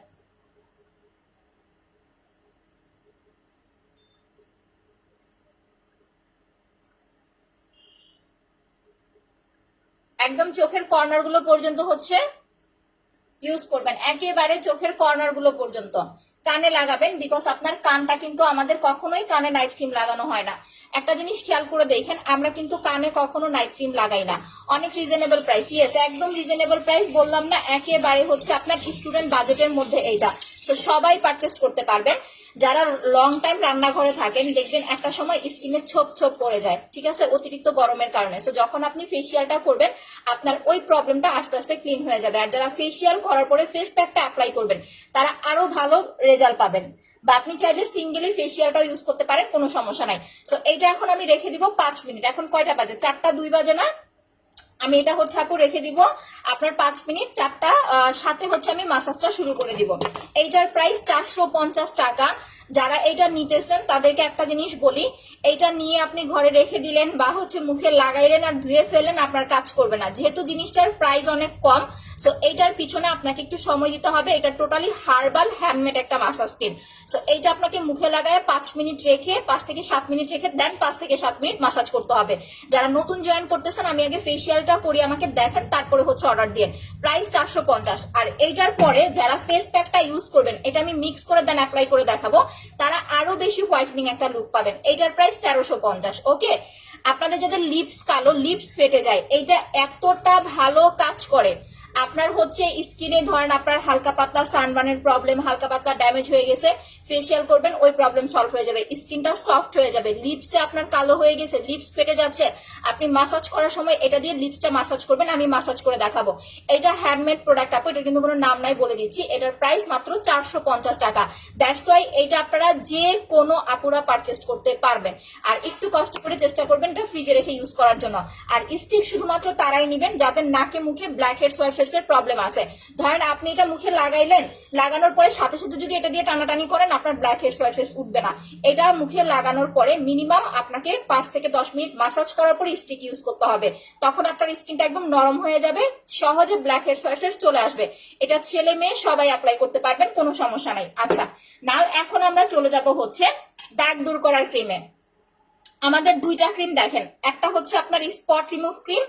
Speaker 1: একদম চোখের কর্নার গুলো পর্যন্ত হচ্ছে ইউজ করবেন, একেবারে চোখের কর্নার গুলো পর্যন্ত। কানে লাগাবেন, বিকজ আপনার কানটা কিন্তু আমাদের কখনোই কানে নাইট ক্রিম লাগানো হয় না। একটা জিনিস খেয়াল করে দেখেন, আমরা কিন্তু কানে কখনো নাইট ক্রিম লাগাই না। অনেক রিজনেবল প্রাইস, ইয়েস একদম রিজনেবল প্রাইস, বললাম না একেবারে হচ্ছে আপনার স্টুডেন্ট বাজেটের মধ্যে এইটা। সো সবাই পারচেস করতে পারবেন। যারা লং টাইম রান্নাঘরে থাকেন, দেখবেন একটা সময় স্কিনে ছোপ ছোপ পড়ে যায়, ঠিক আছে, অতিরিক্ত গরমের কারণে। সো যখন আপনি ফেসিয়ালটা করবেন, আপনার ওই প্রবলেমটা আস্তে আস্তে ক্লিন হয়ে যাবে। আর যারা ফেসিয়াল করার পরে ফেস প্যাকটা অ্যাপ্লাই করবেন, তারা আরো ভালো রেজাল্ট পাবেন। বা আপনি চাইলে সিঙ্গেলি ফেসিয়ালটাও ইউজ করতে পারেন, কোনো সমস্যা নাই। সো এইটা এখন আমি রেখে দিব 5 মিনিট। এখন কয়টা বাজে? 4টা 2 বাজে না? আমি এটা হচ্ছে আপু রেখে দিব আপনার 5 মিনিট, 4টা সাথে হচ্ছে আমি মাসাজটা শুরু করে দিব। এইটার প্রাইস 450 টাকা। যারা এটা নিতেছেন তাদেরকে একটা জিনিস বলি, এইটা নিয়ে আপনি ঘরে রেখে দিলেন বা হচ্ছে মুখে লাগাইলেন আর ধুয়ে ফেলেন, আপনার কাজ করবে না, যেহেতু জিনিসটার প্রাইস অনেক কম। সো এইটার পিছনে আপনাকে একটু সময় দিতে হবে। এটা টোটালি হার্বাল হ্যান্ডমেড একটা মাসাজ ক্রিম। সো এইটা আপনাকে মুখে লাগায় 5 মিনিট রেখে 5 থেকে 7 মিনিট রেখে দেন 5 থেকে 7 মিনিট মাসাজ করতে হবে। যারা নতুন জয়েন করতেছেন, আমি আগে ফেসিয়ালটা করি, আমাকে দেখেন, তারপরে হচ্ছে অর্ডার দিয়ে। প্রাইস 450। আর এইটার পরে যারা ফেস প্যাকটা ইউজ করবেন, এটা আমি মিক্স করে দেন অ্যাপ্লাই করে দেখাবো, তারা আরো বেশি হোয়াইটেনিং একটা লুক পাবেন। এইটার প্রাইস 1350। ওকে, আপনাদের যাদের লিপস কালো, লিপস ফেটে যায়, এইটা এতটা ভালো কাজ করে। আপনার হচ্ছে স্কিনে ধরেন আপনার হালকা পাতলা সানবার্নের প্রবলেম, হালকা পাতলা ড্যামেজ হয়ে গেছে, ফেসিয়াল করবেন, ওই প্রবলেম সলভ হয়ে যাবে, স্কিনটা সফট হয়ে যাবে। লিপসে আপনার কালো হয়ে গেছে, লিপস ফেটে যাচ্ছে, আপনি মাসাজ করার সময় এটা দিয়ে লিপসটা মাসাজ করবেন, আমি মাসাজ করে দেখাবো। এটা হ্যান্ডমেড প্রোডাক্ট আপু, এটা কিন্তু কোনো নাম নাই বলে দিচ্ছি। এটার প্রাইস মাত্র 450 টাকা। দ্যাটস ওয়াই এইটা আপনারা যে কোনো আপুরা পারচেস করতে পারবেন। আর একটু কষ্ট করে চেষ্টা করবেন এটা ফ্রিজে রেখে ইউজ করার জন্য। আর স্টিক শুধুমাত্র তারাই নেবেন যাদের নাকে মুখে ব্ল্যাক হেডস হোয়াইট হেডস এর প্রবলেম আছে। ধরেন আপনি এটা মুখে লাগাইলেন, লাগানোর পরে সাথে সাথে যদি এটা দিয়ে টানাটানি করেন, আপনার ব্ল্যাক হেডস হোয়াইট হেডস উঠবে না। এটা মুখে লাগানোর পরে মিনিমাম আপনাকে 5 থেকে 10 মিনিট মাসাজ করার পরে স্টিক ইউজ করতে হবে। তখন আপনার স্কিনটা একদম নরম হয়ে যাবে, সহজে ব্ল্যাক হেডস হোয়াইট হেডস চলে আসবে। এটা ছেলে মেয়ে সবাই অ্যাপ্লাই করতে পারবেন, কোনো সমস্যা নাই। আচ্ছা, নাও এখন আমরা চলে যাব হচ্ছে দাগ দূর করার ক্রিমে। আমাদের দুইটা ক্রিম দেখেন, একটা হচ্ছে আপনার স্পট রিমুভ ক্রিম,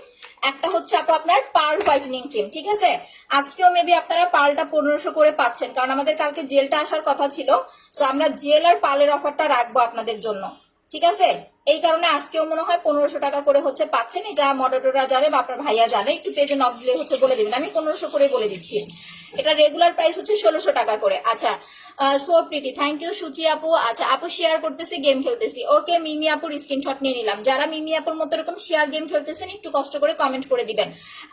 Speaker 1: একটা হচ্ছে আপনার পার্ল হোয়াইটেনিং ক্রিম। ঠিক আছে, আজকেও মেবি আপনারা পার্লটা 1500 করে পাচ্ছেন, কারণ আমাদের কালকে জেলটা আসার কথা ছিল। সো আমরা জেল আর পার্লের অফারটা রাখবো আপনাদের জন্য, ঠিক আছে। এই কারণে আজকেও মনে হয় 1500 টাকা করে হচ্ছে পাচ্ছেন। এটা মডারেটররা জানে বা আপনার ভাইয়া জানে, একটু পেজে নক দিলে হচ্ছে বলে দিবেন, আমি 1500 করে বলে দিচ্ছি। এটা রেগুলার প্রাইস হচ্ছে 1600 টাকা করে। আচ্ছা, সো প্রিটি, থ্যাংক ইউ সুচি আপু। আচ্ছা আপু শেয়ার করতেছি, গেম খেলতেছি। ওকে, মিমি আপুর স্ক্রিনশট নিয়ে নিলাম। যারা মিমি আপুর মতো এরকম শেয়ার গেম খেলতেছেন, একটু কষ্ট করে কমেন্ট করে দিবেন।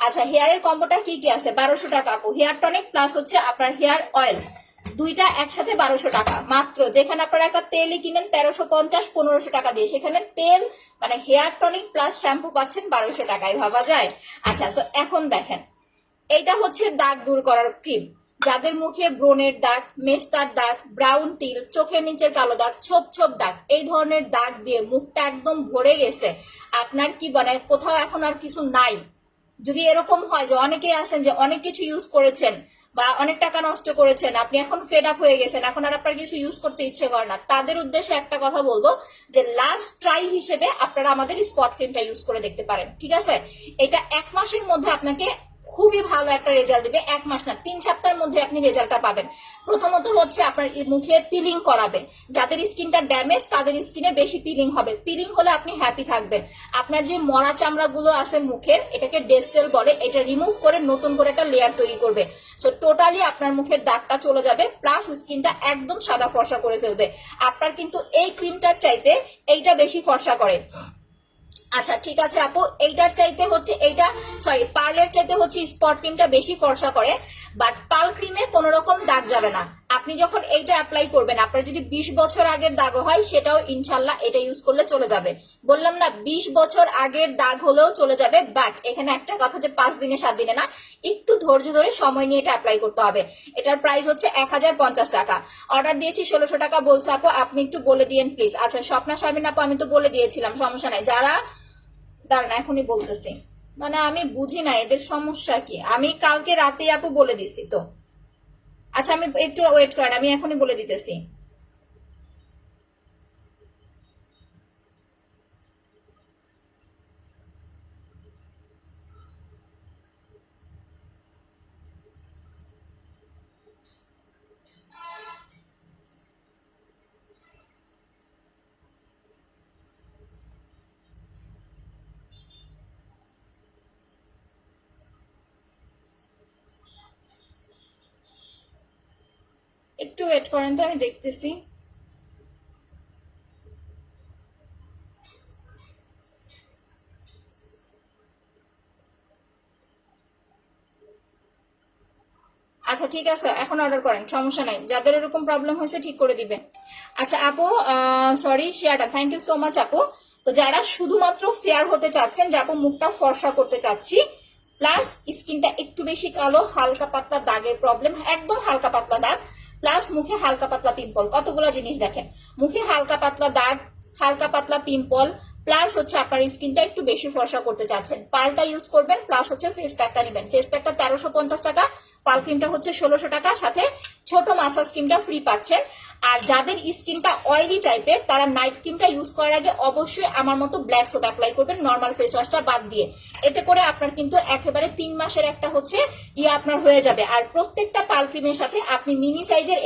Speaker 1: আচ্ছা, হেয়ারের কম্বোটা কি কি আছে? 1200 টাকা আপু। হেয়ার টনিক প্লাস হচ্ছে আপনার হেয়ার অয়েল, দুইটা একসাথে 1200 টাকা মাত্র। যেখানে আপনারা একটা তেলই কিনেন 1350 1500 টাকা দিয়ে, সেখানে তেল মানে হেয়ার টনিক প্লাস শ্যাম্পু পাচ্ছেন 1200 টাকায়, ভাবা যায়? আচ্ছা, সো এখন দেখেন, এইটা হচ্ছে দাগ দূর করার ক্রিম। যাদের মুখে ব্রণের দাগ, মেস্তার দাগ, ব্রাউন তিল, চোখের নিচের কালো দাগ, ছোপ ছোপ দাগ, এই ধরনের দাগ দিয়ে মুখটা একদম ভরে গেছে, আপনার কি মানে কোথাও এখন আর কিছু নাই, যদি এরকম হয় যে অনেকেই আছেন যে অনেক কিছু ইউজ করেছেন, বা অনেক টাকা নষ্ট করেছেন, আপনি এখন ফেড আপ হয়ে গেছেন, এখন আর আপনার কিছু ইউজ করতে ইচ্ছে করে না, তাদের উদ্দেশ্যে একটা কথা বলবো যে লাস্ট ট্রাই হিসেবে আপনারা আমাদের স্পট ক্রিমটা ইউজ করে দেখতে পারেন। ঠিক আছে, এটা 1 মাসের মধ্যে আপনাকে খুবই ভালো একটা রেজাল্ট দিবে। 1 মাস না, 3 সপ্তাহের মধ্যে আপনি রেজাল্টটা পাবেন। প্রথমত হচ্ছে আপনার মুখে পিলিং করাবে, যাদের স্কিনটা ড্যামেজ তাদের স্কিনে বেশি পিলিং হবে, পিলিং হলে আপনি হ্যাপি থাকবেন। আপনার যে মরা চামড়াগুলো আছে মুখের, এটাকে ডেড সেল বলে, এটা রিমুভ করে নতুন করে একটা লেয়ার তৈরি করবে। সো টোটালি আপনার মুখের দাগটা চলে যাবে, প্লাস স্কিনটা একদম সাদা ফর্সা করে ফেলবে। আপনার কিন্তু এই ক্রিমটার চাইতে এইটা বেশি ফর্সা করে। আচ্ছা ঠিক আছে আপু, এইটার চাইতে হচ্ছে এইটা, সরি পার্লের চাইতে হচ্ছে স্পট ক্রিমটা বেশি ফর্সা করে, বাট পার্ল ক্রিমে কোনো রকম দাগ যাবে না। আপনি যখন এইটা অ্যাপ্লাই করবেন, আপনার যদি 20 বছর আগের দাগ হয় সেটাও ইনশাল্লাহ এটা ইউজ করলে চলে যাবে। বললাম না 20 বছর আগের দাগ হলেও চলে যাবে, বাট এখানে একটা কথা যে 5 দিনে 7 দিনে না, একটু ধৈর্য ধরে সময় নিয়ে এটা অ্যাপ্লাই করতে হবে। এটার প্রাইস হচ্ছে 1050 টাকা। অর্ডার দিয়েছি 1600 টাকা বলছে আপু, আপনি একটু বলে দিয়েন প্লিজ। আচ্ছা স্বপ্না শারমিন আপু, আমি তো বলে দিয়েছিলাম, সমস্যা নাই। যারা দাঁড়ান এখনই বলতেছি, মানে আমি বুঝি না এদের সমস্যা কি, আমি কালকে রাতে আপু বলে দিছি তো। আচ্ছা আমি একটু ওয়েট করেন, আমি এখনই বলে দিতেছি। একটু ওয়েট করেন তো, আমি দেখতেছি। আচ্ছা ঠিক আছে, এখন অর্ডার করেন, সমস্যা নাই, যাদের এরকম প্রবলেম হয়েছে ঠিক করে দিবে। আচ্ছা আপু, সরি শেয়ারটা, থ্যাংক ইউ সো মাচ আপু। তো যারা শুধুমাত্র ফেয়ার হতে চাচ্ছেন, যে আপু মুখটা ফর্সা করতে চাচ্ছি, প্লাস স্কিনটা একটু বেশি কালো, হালকা পাতলা দাগের প্রবলেম, একদম হালকা পাতলা দাগ, প্লাস মুখে হালকা পাতলা পিম্পল, কতগুলো জিনিস দেখেন, মুখে হালকা পাতলা দাগ, হালকা পাতলা পিম্পল, প্লাস হচ্ছে আপনার স্কিনটা একটু বেশি ফর্সা করতে চাচ্ছেন, পার্লটা ইউজ করবেন, প্লাস হচ্ছে ফেস প্যাকটা নেবেন। ফেস প্যাকটা 1350 টাকা, পার্ল ক্রিমটা হচ্ছে 1600 টাকা, সাথে ছোট মাসাজ ক্রিমটা ফ্রি পাচ্ছেন। আর যাদের স্কিনটা অয়েলি টাইপের, তারা নাইট ক্রিমটা ইউজ করার আগে অবশ্যই আমার মতো ব্ল্যাক সোপ অ্যাপ্লাই করবেন, নর্মাল ফেস ওয়াশটা বাদ দিয়ে। এতে করে আপনার কিন্তু একেবারে 3 মাসের একটা হচ্ছে আপনার হয়ে যাবে। আর প্রত্যেকটা পার্ল ক্রিমের সাথে আপনি মিনি সাইজের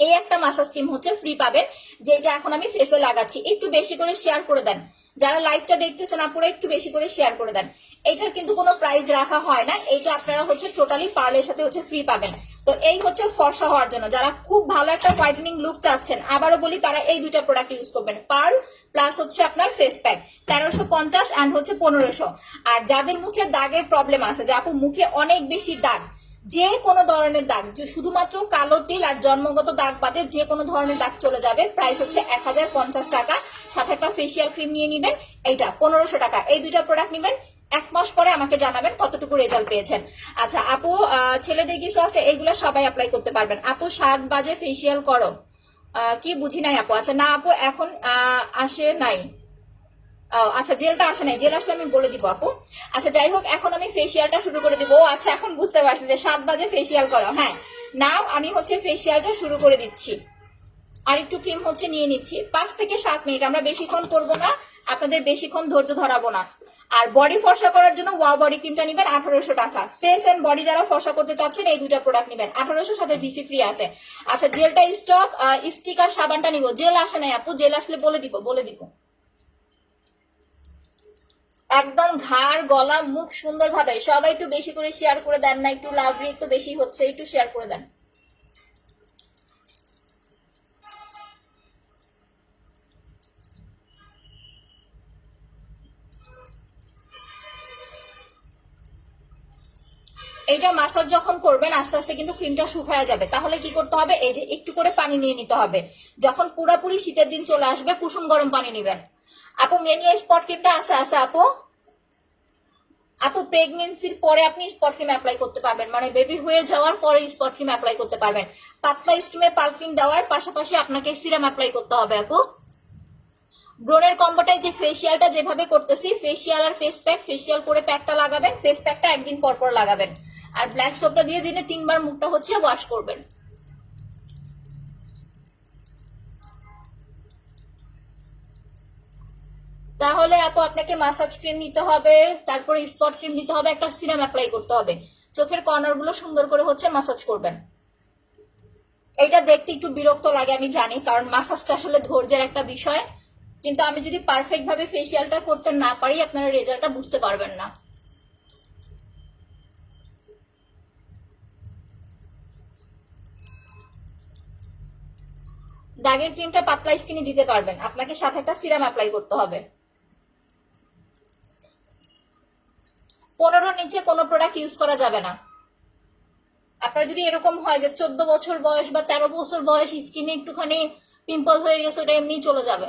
Speaker 1: এই একটা মাসাজ ক্রিম হচ্ছে ফ্রি পাবেন, যেটা এখন আমি ফেসে লাগাচ্ছি। একটু বেশি করে শেয়ার করে দেন, যারা লাইভটা দেখতেছেন আপনারা একটু বেশি করে শেয়ার করে দেন। এইটার কিন্তু কোনো প্রাইস রাখা হয় না, এইটা আপনারা হচ্ছে টোটালি পার্লের সাথে হচ্ছে ফ্রি পাবেন। তো এই হচ্ছে ফর্সা হওয়ার জন্য, যারা খুব ভালো একটা হোয়াইটেনিং লুক চাচ্ছেন, আবারও বলি তারা এই দুইটা প্রোডাক্ট ইউজ করবেন, পার্ল প্লাস হচ্ছে আপনার ফেস প্যাক, 1350 অ্যান্ড হচ্ছে 1500। আর যাদের মুখে দাগের প্রবলেম আছে, যে আপু মুখে অনেক বেশি দাগ, যে কোনো ধরনের দাগ, যে শুধুমাত্র কালো তিল আর জন্মগত দাগ বাদে যে কোনো ধরনের দাগ চলে যাবে, প্রাইস হচ্ছে 1050 টাকা, সাথে একটা ফেসিয়াল ক্রিম নিয়ে নিবেন, এইটা 1500 টাকা। এই দুইটা প্রোডাক্ট নিবেন, 1 মাস পরে আমাকে জানাবেন কতটুকু রেজাল্ট পেয়েছেন। আচ্ছা আপু, ছেলেদের কিছু আছে, এইগুলো সবাই অ্যাপ্লাই করতে পারবেন। আপু 7 বাজে ফেসিয়াল করো, কি বুঝি নাই আপু। আচ্ছা না আপু, এখন আসে নাই। আচ্ছা জেলটা আসে নাই, জেল আসলে আমি বলে দিব আপু। আচ্ছা যাই হোক, এখন আমি ফেসিয়ালটা শুরু করে দিব। আচ্ছা এখন বুঝতে পারছি যে 7 বাজে ফেসিয়াল করো, হ্যাঁ নাও আমি হচ্ছে ফেসিয়ালটা শুরু করে দিচ্ছি। আর একটু ক্রিম হচ্ছে নিয়ে নিচ্ছি, 5 থেকে 7 মিনিট, আমরা বেশিক্ষণ করবো না, আপনাদের বেশিক্ষণ ধৈর্য ধরাবো না। আর বডি ফর্সা করার জন্য ওয়াও বডি ক্রিমটা নেবেন 1800 টাকা। ফেস এন্ড বডি যারা ফর্সা করতে চাচ্ছেন, এই দুইটা প্রোডাক্ট নেবেন 1800, সাথে ভিসি ফ্রি আছে। আচ্ছা জেলটা স্টক, স্টিকার সাবানটা নিব। জেল আসে নাই আপু, জেল আসলে বলে দিব, বলে দিব। একদম ঘাড় গলা মুখ সুন্দরভাবে, সবাই একটু বেশি করে শেয়ার করে দেন না, একটু লাভ রেট তো বেশি হচ্ছে, একটু শেয়ার করে দেন। এইটা মাসাজ যখন করবেন আস্তে আস্তে কিন্তু ক্রিমটা শুকায় যাবে, তাহলে কি করতে হবে, এই যে একটু করে পানি নিয়ে নিতে হবে। যখন পুরোপুরি শীতের দিন চলে আসবে, কুসুম গরম পানি নেবেন। আপু মেনিয়া স্পট ক্রিমটা আছে, আছে আপু। আপু প্রেগনেন্সির পরে আপনি স্পট ক্রিম অ্যাপ্লাই করতে পারবেন, মানে বেবি হয়ে যাওয়ার পরে স্পট ক্রিম অ্যাপ্লাই করতে পারবেন। পাতলা স্কিমে পাল ক্রিম দেওয়ার পাশাপাশি আপনাকে সিরাম অ্যাপ্লাই করতে হবে আপু। ব্রণের কম্বোটাই যে ফেসিয়ালটা যেভাবে করতেছি, ফেসিয়াল আর ফেস প্যাক, ফেসিয়াল করে প্যাকটা লাগাবেন, ফেস প্যাকটা একদিন পর পর লাগাবেন, আর ব্ল্যাক সোপটা দিয়ে দিনে 3 বার মুখটা হচ্ছে ওয়াশ করবেন। তাহলে আপু আপনাকে মাসাজ ক্রিম নিতে হবে, তারপরে স্পট ক্রিম নিতে হবে, একটা সিরাম অ্যাপ্লাই করতে হবে, চোখের কর্নার গুলো সুন্দর করে হচ্ছে মাসাজ করবেন। এটা দেখতে একটু বিরক্ত লাগে আমি জানি, কারণ মাসাজটা আসলে ধৈর্যের একটা বিষয়, কিন্তু আমি যদি পারফেক্ট ভাবে ফেসিয়ালটা করতে না পারি আপনারা রেজাল্টটা বুঝতে পারবেন না। দাগের ক্রিমটা পাতলা স্কিনে দিতে পারবেন, আপনাকে সাথে একটা সিরাম অ্যাপ্লাই করতে হবে। 15 নিচে কোনো প্রোডাক্ট ইউজ করা যাবে না। আপনার যদি এরকম হয় যে 14 বছর বয়স বা 13 বছর বয়স, স্কিনে একটুখানি পিম্পল হয়ে গেছে, ওটা এমনি চলে যাবে।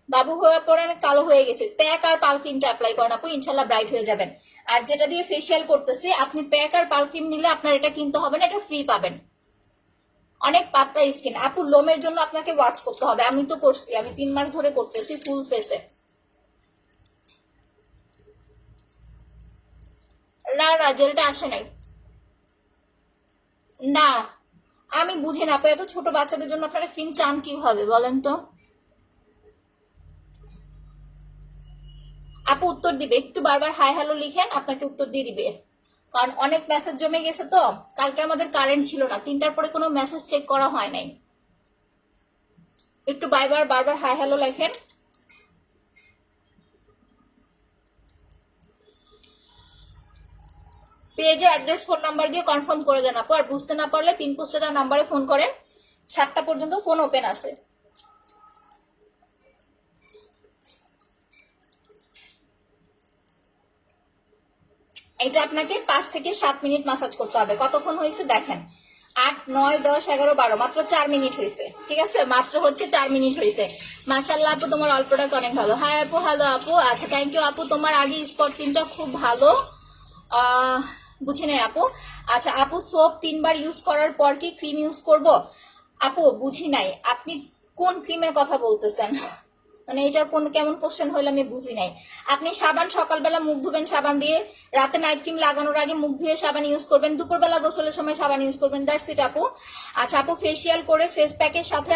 Speaker 1: বাবু হওয়ার পরে আমি কালো হয়ে গেছি, প্যাক আর পাল ক্রিমটা অ্যাপ্লাই করেন আপু, ইনশাল্লাহ ব্রাইট হয়ে যাবেন। আর যেটা দিয়ে ফেসিয়াল করতেছি, আপনি প্যাক আর পাল ক্রিম নিলে আপনার এটা কিনতে হবে না, এটা ফ্রি পাবেন। অনেক পাতলা স্কিন আপু, লোমের জন্য আপনাকে ওয়াচ করতে হবে, আমি তো করছি, আমি 3 মাস ধরে করতেছি ফুল ফেসে। না না, জেলটা আসে নাই। না, আমি বুঝি না আপু, এত ছোট বাচ্চাদের জন্য আপনারা ক্রিম চান কিভাবে বলেন তো। আপু উত্তর দিবে, একটু বারবার হাই হ্যালো লিখেন, আপনাকে উত্তর দিয়ে দিবে, কারণ অনেক মেসেজ জমে গেছে তো। কালকে আমাদের কারেন্ট ছিল না, 3টার পরে কোনো মেসেজ চেক করা হয় নাই। একটু বারবার বারবার হাই হ্যালো লেখেন। পেজে অ্যাড্রেস ফোন নাম্বার দিয়ে কনফার্ম করে দেন আপু, আর বুঝতে না পারলে পিন পোস্টে দেওয়া নাম্বারে ফোন করেন, 7টা পর্যন্ত ফোন ওপেন আছে। এটা আপনাকে 5 থেকে 7 মিনিট মাসাজ করতে হবে। কতক্ষণ হয়েছে দেখেন, 8, 9, 10, 11, 12, মাত্র 4 মিনিট হয়েছে। ঠিক আছে, মাত্র হচ্ছে 4 মিনিট হয়েছে। মাশাল্লাহ আপু, তোমার অল প্রোডাক্ট অনেক ভালো। হাই আপু, হ্যালো আপু, আচ্ছা থ্যাংক ইউ আপু, তোমার আগে স্পট ক্রিমটা খুব ভালো। বুঝি নাই আপু। আচ্ছা আপু, সোপ 3 বার ইউজ করার পর কি ক্রিম ইউজ করব? আপু বুঝি নাই, আপনি কোন ক্রিমের কথা বলতেছেন? মানে এটা কোন কেমন কোশ্চেন হইলো আমি বুঝি নাই। আপনি সাবান সকালবেলা মুখ ধুবেন সাবান দিয়ে, রাতে নাইট ক্রিম লাগানোর আগে মুখ ধুয়ে সাবান ইউজ করবেন, দুপুরবেলা গোসলের সময় সাবান ইউজ করবেন, দ্যাটস ইট আপু। আচ্ছা আপু, ফেসিয়াল করে ফেস প্যাকের সাথে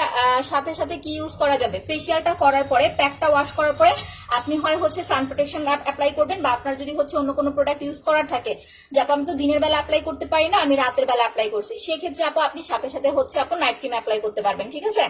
Speaker 1: সাথে সাথে কি ইউজ করা যাবে? ফেসিয়ালটা করার পরে, প্যাকটা ওয়াশ করার পরে আপনি হয় হচ্ছে সান প্রোটেকশন ল্যাব অ্যাপ্লাই করবেন, বা আপনার যদি হচ্ছে অন্য কোনো প্রোডাক্ট ইউজ করার থাকে, যে আপু আমি তো দিনের বেলা অ্যাপ্লাই করতে পারি না, আমি রাতের বেলা অ্যাপ্লাই করছি, সেক্ষেত্রে আপু আপনি সাথে সাথে হচ্ছে আপু নাইট ক্রিম অ্যাপ্লাই করতে পারবেন। ঠিক আছে,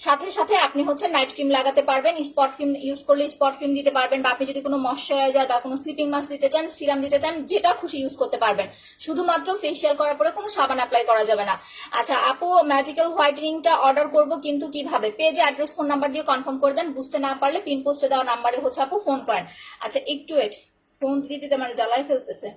Speaker 1: সাথে সাথে আপনি হচ্ছে নাইট ক্রিম লাগাতে পারবেন, স্পট ক্রিম ইউজ করলে স্পট ক্রিম দিতে পারবেন, বা আপনি যদি কোনো ময়শ্চারাইজার বা কোনো স্লিপিং মাস্ক দিতে চান, সিরাম দিতে চান, যেটা খুশি ইউজ করতে পারবেন। শুধুমাত্র ফেসিয়াল করার পরে কোনো সাবান অ্যাপ্লাই করা যাবে না। আচ্ছা আপু, ম্যাজিক্যাল হোয়াইটেনিংটা অর্ডার করব, কিন্তু কিভাবে? পেজে অ্যাড্রেস ফোন নাম্বার দিয়ে কনফার্ম করে দেন, বুঝতে না পারলে পিন পোস্টে দেওয়া নাম্বারে হচ্ছে আপু ফোন করেন। আচ্ছা একটু ওয়েট, ফোন দিতে দিতে মানে জ্বালাই ফেলতেছে।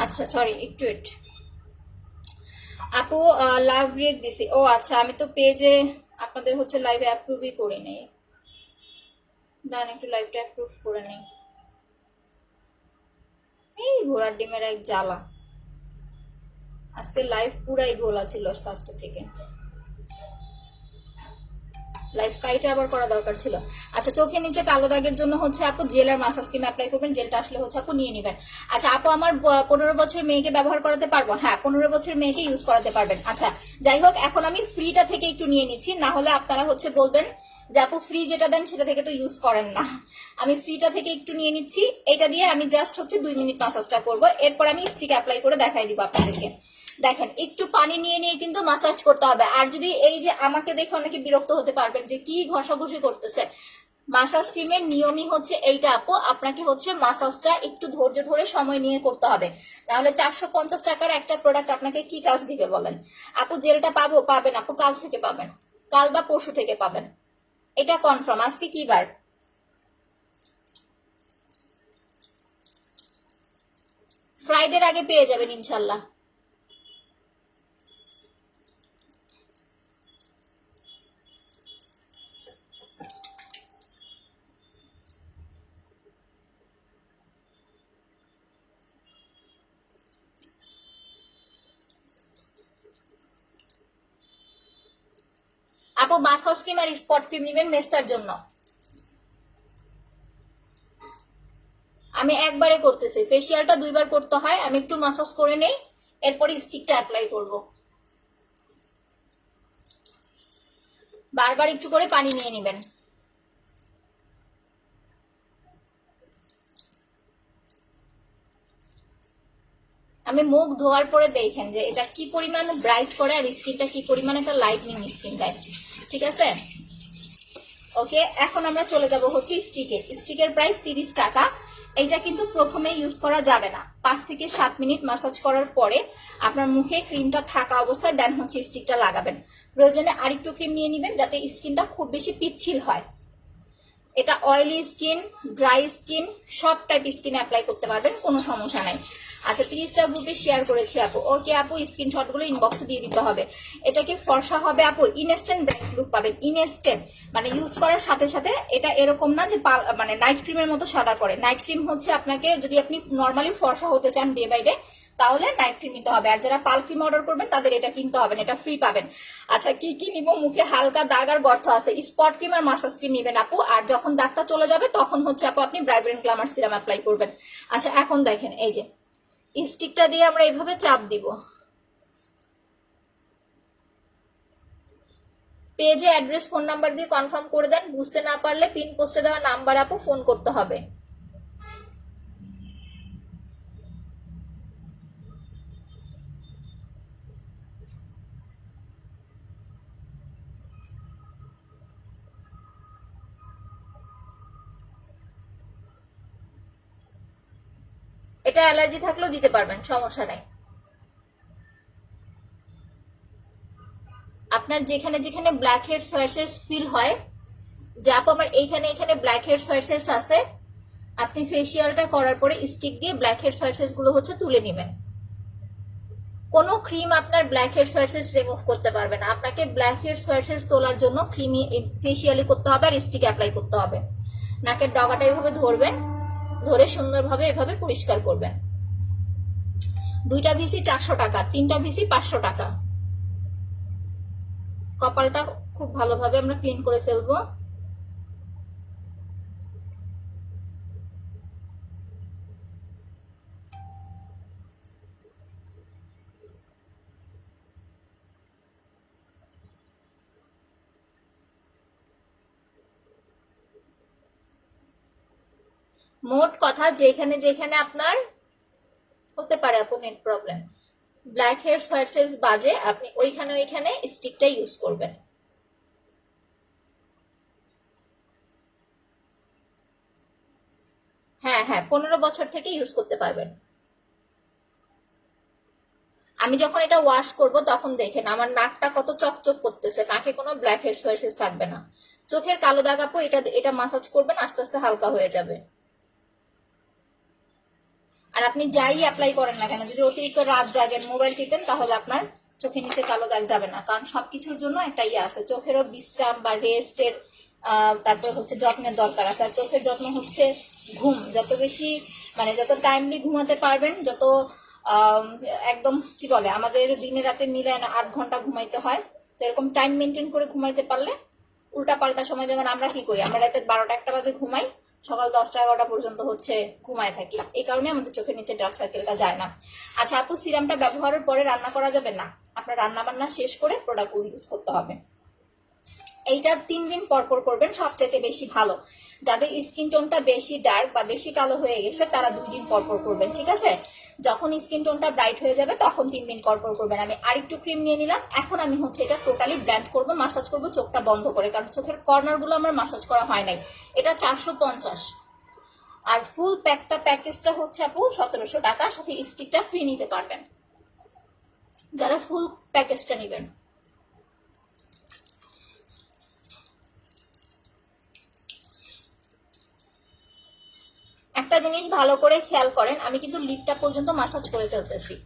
Speaker 1: আচ্ছা সরি, একটু ওয়েট। আপু লাভ রিয়েক্ট দিছি, ও আচ্ছা, আমি তো পেজে আপনাদের হচ্ছে লাইভে অ্যাপ্রুভই করি নাই। দাঁড়ান একটু লাইভটা অ্যাপ্রুভ করে নেই। এই ঘোড়ার ডিমের এক জ্বালা, আজকে লাইভ পুরাই গোলা ছিল ফার্স্ট থেকে, লাইফ কাইটা আবার করা দরকার ছিল। আচ্ছা, চোখের নিচে কালো দাগের জন্য হচ্ছে আপু জেল আর মাসাজ ক্রিম অ্যাপ্লাই করবেন, জেলটা আসলে হচ্ছে আপু নিয়ে নেবেন। আচ্ছা আপু, আমার 15 বছর মেয়েকে ব্যবহার করাতে পারবো? হ্যাঁ, 15 বছর মেয়েকে ইউজ করাতে পারবেন। আচ্ছা যাই হোক, এখন আমি ফ্রিটা থেকে একটু নিয়ে নিচ্ছি, না হলে আপনারা হচ্ছে বলবেন যে আপু ফ্রি যেটা দেন সেটা থেকে তো ইউজ করেন না। আমি ফ্রিটা থেকে একটু নিয়ে নিচ্ছি, এটা দিয়ে আমি জাস্ট হচ্ছে 2 মিনিট মাসাজটা করবো, এরপর আমি স্টিক অ্যাপ্লাই করে দেখাই দিব আপনাদেরকে। দেখেন, একটু পানি নিয়ে নিয়ে কিন্তু মাসাজ করতে হবে। আর যদি এই যে আমাকে দেখে অনেকে বিরক্ত হতে পারবেন যে কি ঘষাঘষি করতেছে, মাসাজ ক্রিমের নিয়মই হচ্ছে এইটা আপু, আপনাকে হচ্ছে মাসাজটা একটু ধৈর্য ধরে সময় নিয়ে করতে হবে, নাহলে 450 টাকার একটা প্রোডাক্ট আপনাকে কি কাজ দিবে বলেন। আপু জেলটা পাবেন আপু, কাল থেকে পাবেন, কাল বা পরশু থেকে পাবেন, এটা কনফার্ম। আজকে কি বার? ফ্রাইডের আগে পেয়ে যাবেন ইনশাল্লাহ। আপু মাসাজ ক্রিম আর স্পট ক্রিম নেবেন মেস্তার জন্য। আমি একবারে করতেছি, ফেসিয়ালটা 2বার করতে হয়, আমি একটু মাসাজ করে নেই, এরপরে স্টিকটা অ্যাপ্লাই করব। বারবার একটু করে পানি নিয়ে নেবেন। আমি মুখ ধোয়ার পরে দেখেন যে এটা কি পরিমাণ ব্রাইট করে আর স্কিনটা কি পরিমাণ একটা লাইটনিং স্কিন দেয়, ঠিক আছে। ওকে, এখন আমরা চলে যাব হচ্ছে স্টিকে। স্টিকের প্রাইস 30 টাকা। এইটা কিন্তু প্রথমে ইউজ করা যাবে না, 5 থেকে 7 মিনিট ম্যাসাজ করার পরে আপনার মুখে ক্রিমটা থাকা অবস্থায় দেন হচ্ছে স্টিকটা লাগাবেন। প্রয়োজনে আরেকটু ক্রিম নিয়ে নেবেন যাতে স্কিনটা খুব বেশি পিচ্ছিল হয়। এটা অয়েলি স্কিন, ড্রাই স্কিন, সব টাইপ স্কিনে অ্যাপ্লাই করতে পারবেন, কোনো সমস্যা নাই। আচ্ছা 30টা গ্রুপে শেয়ার করেছি আপু। ওকে আপু, স্ক্রিনশটগুলো ইনবক্সে দিয়ে দিতে হবে। এটা কি ফর্সা হবে আপু? ইনস্ট্যান্ট ব্রাইট লুক পাবেন, ইনস্ট্যান্ট, মানে ইউজ করার সাথে সাথে। এটা এরকম না যে মানে নাইট ক্রিমের মতো সাদা করে। নাইট ক্রিম হচ্ছে আপনাকে, যদি আপনি নর্মালি ফর্সা হতে চান ডে বাই ডে, তাহলে নাইট ক্রিম নিতে হবে। আর যারা পাল ক্রিম অর্ডার করবেন তাদের এটা কিনতে হবে, এটা ফ্রি পাবেন। আচ্ছা কি কি নিব? মুখে হালকা দাগ আর গর্ত আছে, স্পট ক্রিম আর মাসাজ ক্রিম নেবেন আপু। আর যখন দাগটা চলে যাবে তখন হচ্ছে আপু আপনি ব্রাইব্রেন্ট গ্ল্যামার সিরাম অ্যাপ্লাই করবেন। আচ্ছা এখন দেখেন, এই যে স্টিকটা দিয়ে আমরা এইভাবে চাপ দিব। পেজে অ্যাড্রেস ফোন নাম্বার দিয়ে কনফার্ম করে দেন। বুঝতে না পারলে পিন পোস্টে দেওয়া নাম্বার আপু ফোন করতে হবে। এটা অ্যালার্জি থাকলেও দিতে পারবেন, সমস্যা নাই। আপনার যেখানে যেখানে blackheads whiteheads feel হয়, যে আপু আমার এইখানে এখানে ব্ল্যাক হেডস হোয়াইট হেডস আছে, আপনি ফেসিয়ালটা করার পরে স্টিক দিয়ে ব্ল্যাক হেডস হোয়াইট হেডস গুলো হচ্ছে তুলে নেবেন। কোনো ক্রিম আপনার blackheads whiteheads remove করতে পারবে না। আপনাকে ব্ল্যাক হেডস হোয়াইট হেডস তোলার জন্য ক্রিমি ফেসিয়ালি করতে হবে আর স্টিক অ্যাপ্লাই করতে হবে। নাকের ডগাটা এভাবে ধরবেন, ধরে সুন্দরভাবে এভাবে পরিষ্কার করবেন। 2টা ভিসি 400 টাকা, 3টা ভিসি 500 টাকা। কপালটা খুব ভালোভাবে আমরা ক্লিন করে ফেলবো। মোট কথা যেখানে যেখানে আপনার হতে পারে আপু net problem, blackheads whiteheads বাজে, আপনি ওইখানে ওইখানে স্টিকটা ইউজ করবেন। হ্যাঁ হ্যাঁ, 15 বছর থেকে ইউজ করতে পারবেন। আমি যখন এটা ওয়াশ করব তখন দেখেন আমার নাকটা কত চকচক করতেছে, নাকে কোনো ব্ল্যাক হেডস হোয়াইট হেডস থাকবে না। চোখের কালো দাগ আপু এটা এটা মাসাজ করবেন, আস্তে আস্তে হালকা হয়ে যাবে। আর আপনি যাই অ্যাপ্লাই করেন না কেন, যদি অতিরিক্ত রাত জাগেন মোবাইল টিপেন, তাহলে আপনার চোখের নিচে কালো দাগ যাবে না, কারণ সবকিছুর জন্য একটা ইয়ে আছে। চোখেরও বিশ্রাম বা রেস্টের তারপর হচ্ছে যত্নের দরকার আছে। আর চোখের যত্ন হচ্ছে ঘুম, যত বেশি মানে যত টাইমলি ঘুমাতে পারবেন, যত একদম কি বলে আমাদের দিনে রাতে মিলে 8 ঘন্টা ঘুমাইতে হয়, তো এরকম টাইম মেনটেন করে ঘুমাইতে পারলে, উল্টা পাল্টা সময় যেমন আমরা কি করি, আমরা রাতে 12টা 1টা বাজে ঘুমাই, সকাল 10টা 11টা পর্যন্ত হচ্ছে ঘুমায় থাকি, এই কারণে আমাদের চোখের নিচে ডার্ক সার্কেলটা যায় না। আচ্ছা আপু সিরামটা ব্যবহারের পরে রান্না করা যাবে না, আপনার রান্না বান্না শেষ করে প্রোডাক্টগুলো ইউজ করতে হবে। এইটা 3 দিন পর পর করবেন, সবচেয়ে বেশি ভালো। যাদের স্কিন টোনটা বেশি ডার্ক বা বেশি কালো হয়ে গেছে তারা 2 দিন পর পর করবেন, ঠিক আছে? যখন স্কিন টোনটা ব্রাইট হয়ে যাবে তখন 3 দিন পর পর করবেন। আমি আরেকটু ক্রিম নিয়ে নিলাম। এখন আমি হচ্ছে এটা টোটালি ব্লেন্ড করব, মাসাজ করব চোখটা বন্ধ করে, কারণ চোখের কর্নারগুলো আমার মাসাজ করা হয় নাই। এটা 450। আর ফুল প্যাকেজটা হচ্ছে আপু 1700 টাকা, সাথে স্টিকটা ফ্রি নিতে পারবেন যারা ফুল প্যাকেজটা নেবেন। একটা জিনিস ভালো করে খেয়াল করেন, আমি কিন্তু লিপটা পর্যন্ত মাসাজ করে ফেলতেছি।